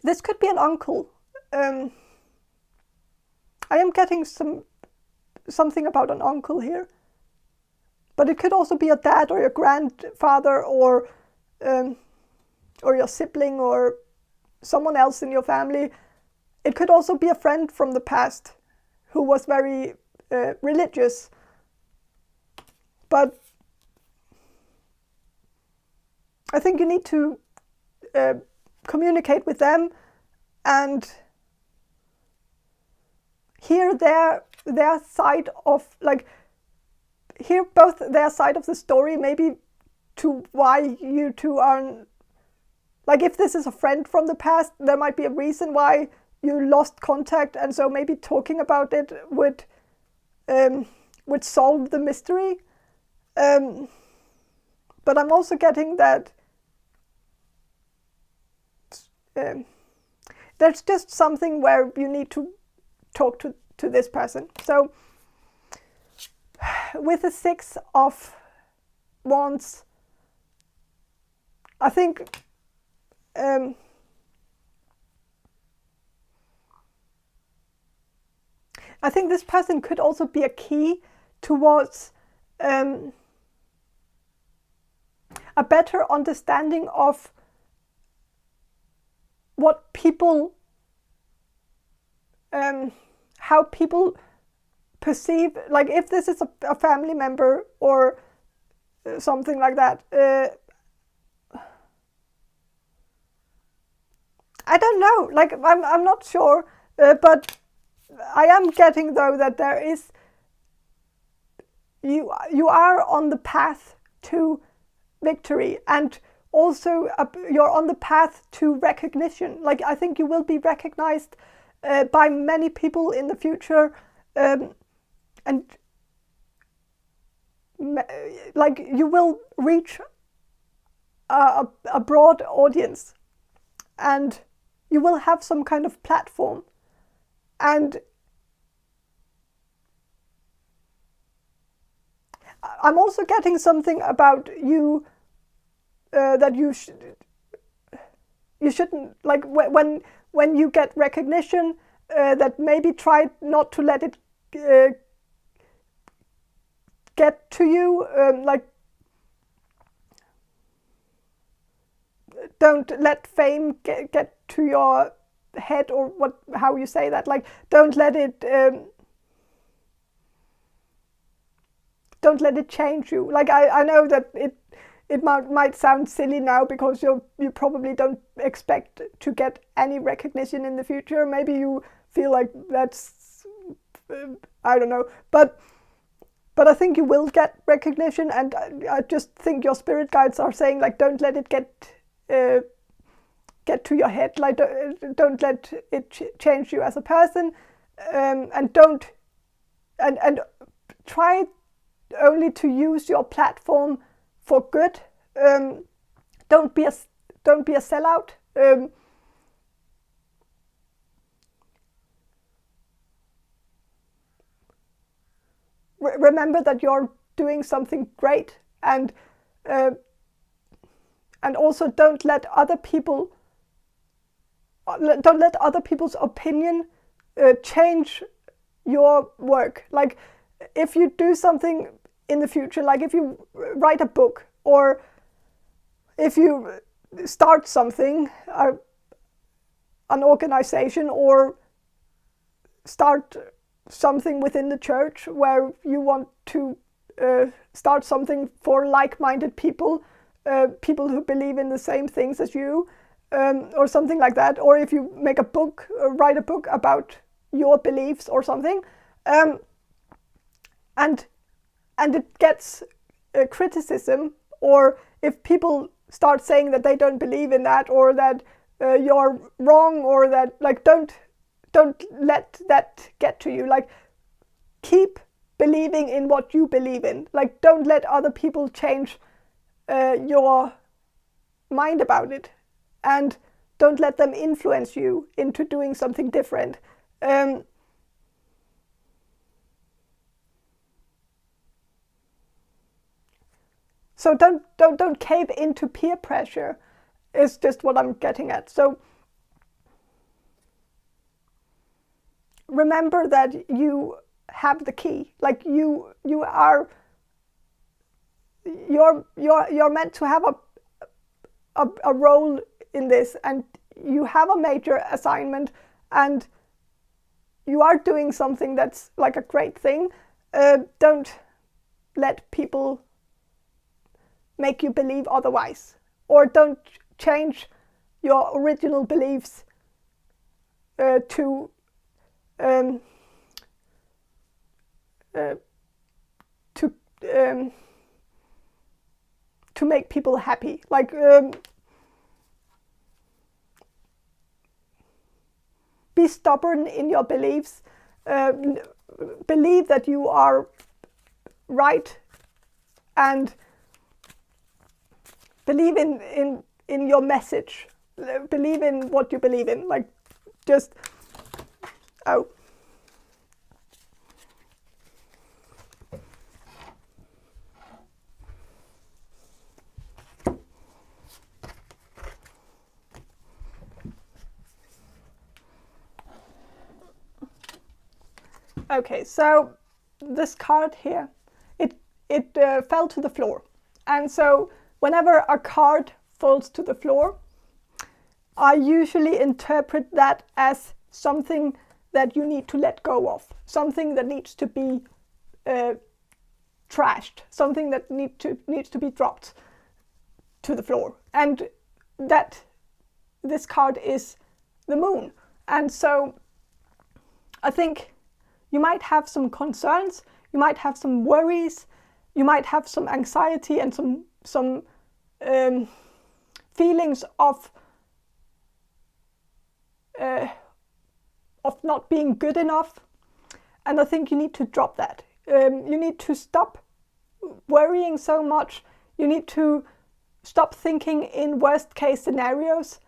this could be an uncle. I am getting something about an uncle here, but it could also be a dad or your grandfather or your sibling or someone else in your family. It could also be a friend from the past who was very religious, but I think you need to communicate with them and hear their side of, like, hear both their side of the story, maybe to why you two are, like, if this is a friend from the past, there might be a reason why you lost contact, and so maybe talking about it would solve the mystery. But I'm also getting that there's just something where you need to talk to this person. So with the 6 of Wands, I think this person could also be a key towards a better understanding of what people, how people perceive, like if this is a family member or something like that. I don't know, like I'm not sure, but I am getting though that there is, you are on the path to victory, and also you're on the path to recognition. Like, I think you will be recognized by many people in the future, and like you will reach a broad audience, and you will have some kind of platform. And I'm also getting something about you that you shouldn't, like when you get recognition, that maybe try not to let it get to you, like don't let fame get to your head, or how you say that, like don't let it change you. Like I know that it might sound silly now, because you probably don't expect to get any recognition in the future. Maybe you feel like that's I don't know, but I think you will get recognition, and I just think your spirit guides are saying, like, don't let it get to your head, like don't let it change you as a person, and don't and try only to use your platform for good. Don't be a sellout. Remember that you're doing something great, and also don't let other people's opinion change your work. Like, if you do something in the future, like if you write a book, or if you start something, an organization, or start something within the church where you want to start something for like-minded people, people who believe in the same things as you, or something like that. Or if you make a book, write a book about your beliefs or something, and it gets criticism, or if people start saying that they don't believe in that, or that you're wrong, or that, like, don't let that get to you. Like, keep believing in what you believe in. Like, don't let other people change your mind about it, and don't let them influence you into doing something different. So don't cave into peer pressure, is just what I'm getting at. So remember that you have the key. Like, you're meant to have a role in this, and you have a major assignment, and you are doing something that's like a great thing. Don't let people make you believe otherwise, or don't change your original beliefs to make people happy. Like, be stubborn in your beliefs. Believe that you are right, and believe in your message. Believe in what you believe in. Like, just Okay, so this card here, it fell to the floor. And so whenever a card falls to the floor, I usually interpret that as something that you need to let go of, something that needs to be trashed, something that needs to be dropped to the floor. And that this card is the moon. And so I think you might have some concerns, you might have some worries, you might have some anxiety and some feelings of not being good enough. And I think you need to drop that. You need to stop worrying so much. You need to stop thinking in worst case scenarios.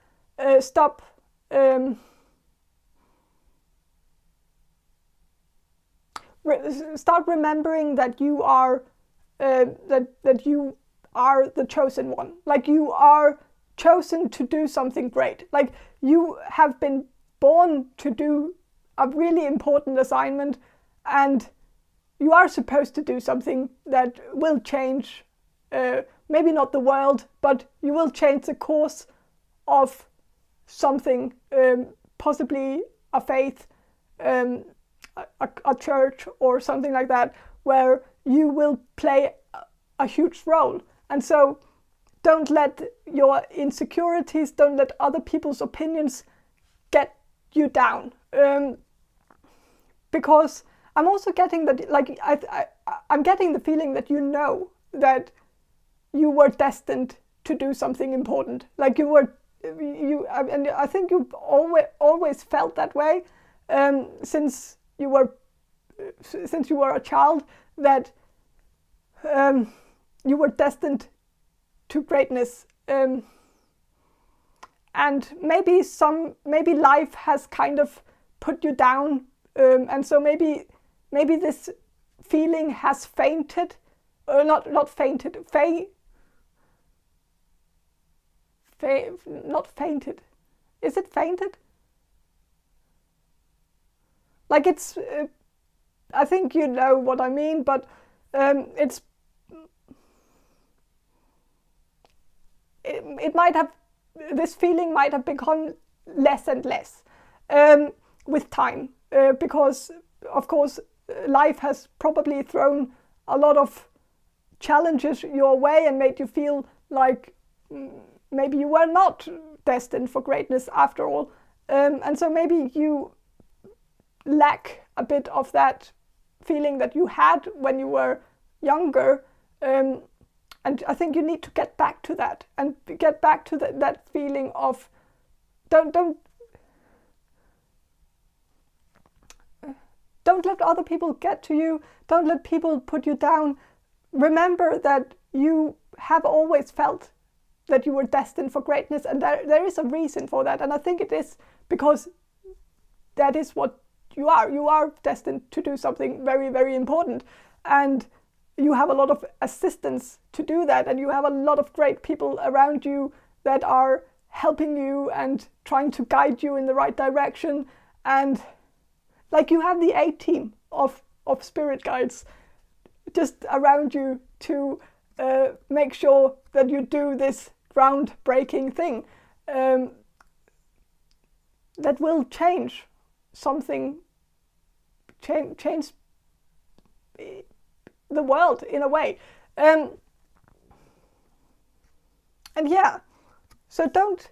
Start remembering that you are that you are the chosen one. Like, you are chosen to do something great. Like, you have been born to do a really important assignment, and you are supposed to do something that will change, maybe not the world, but you will change the course of something, possibly a faith, a church or something like that, where you will play a huge role. And so don't let your insecurities, don't let other people's opinions get you down. Because I'm also getting that, like, I'm getting the feeling that you know that you were destined to do something important. Like, and I think you've always felt that way, since you were a child, that you were destined to greatness. And maybe life has kind of put you down, and so maybe this feeling has fainted, not fainted, not fainted. Is it fainted? Like, it's, I think you know what I mean, but it might have, this feeling might have become less and less with time, because of course life has probably thrown a lot of challenges your way and made you feel like maybe you were not destined for greatness after all. And so maybe you lack a bit of that feeling that you had when you were younger. And I think you need to get back to that and get back to that feeling of don't let other people get to you. Don't let people put you down. Remember that you have always felt that you were destined for greatness, and there is a reason for that. And I think it is because that is what you are. You are destined to do something very, very important. And you have a lot of assistance to do that. And you have a lot of great people around you that are helping you and trying to guide you in the right direction. And like you have the A-team of spirit guides just around you to make sure that you do this groundbreaking thing that will change something, change the world in a way. And yeah, so don't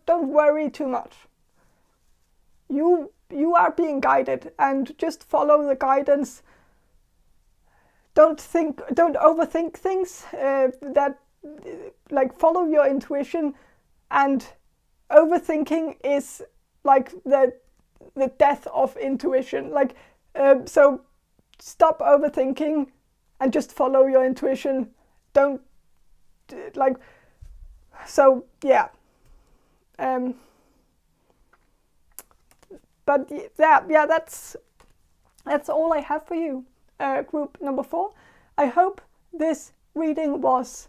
worry too much. You are being guided, and just follow the guidance. Don't overthink things. Follow your intuition, and overthinking is like the death of intuition. So stop overthinking and just follow your intuition. Don't so yeah. But yeah, that's all I have for you, group number 4. I hope this reading was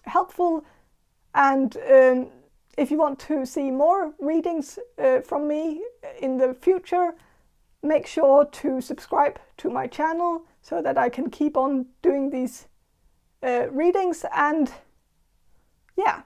helpful, and if you want to see more readings from me in the future, make sure to subscribe to my channel so that I can keep on doing these readings. And yeah,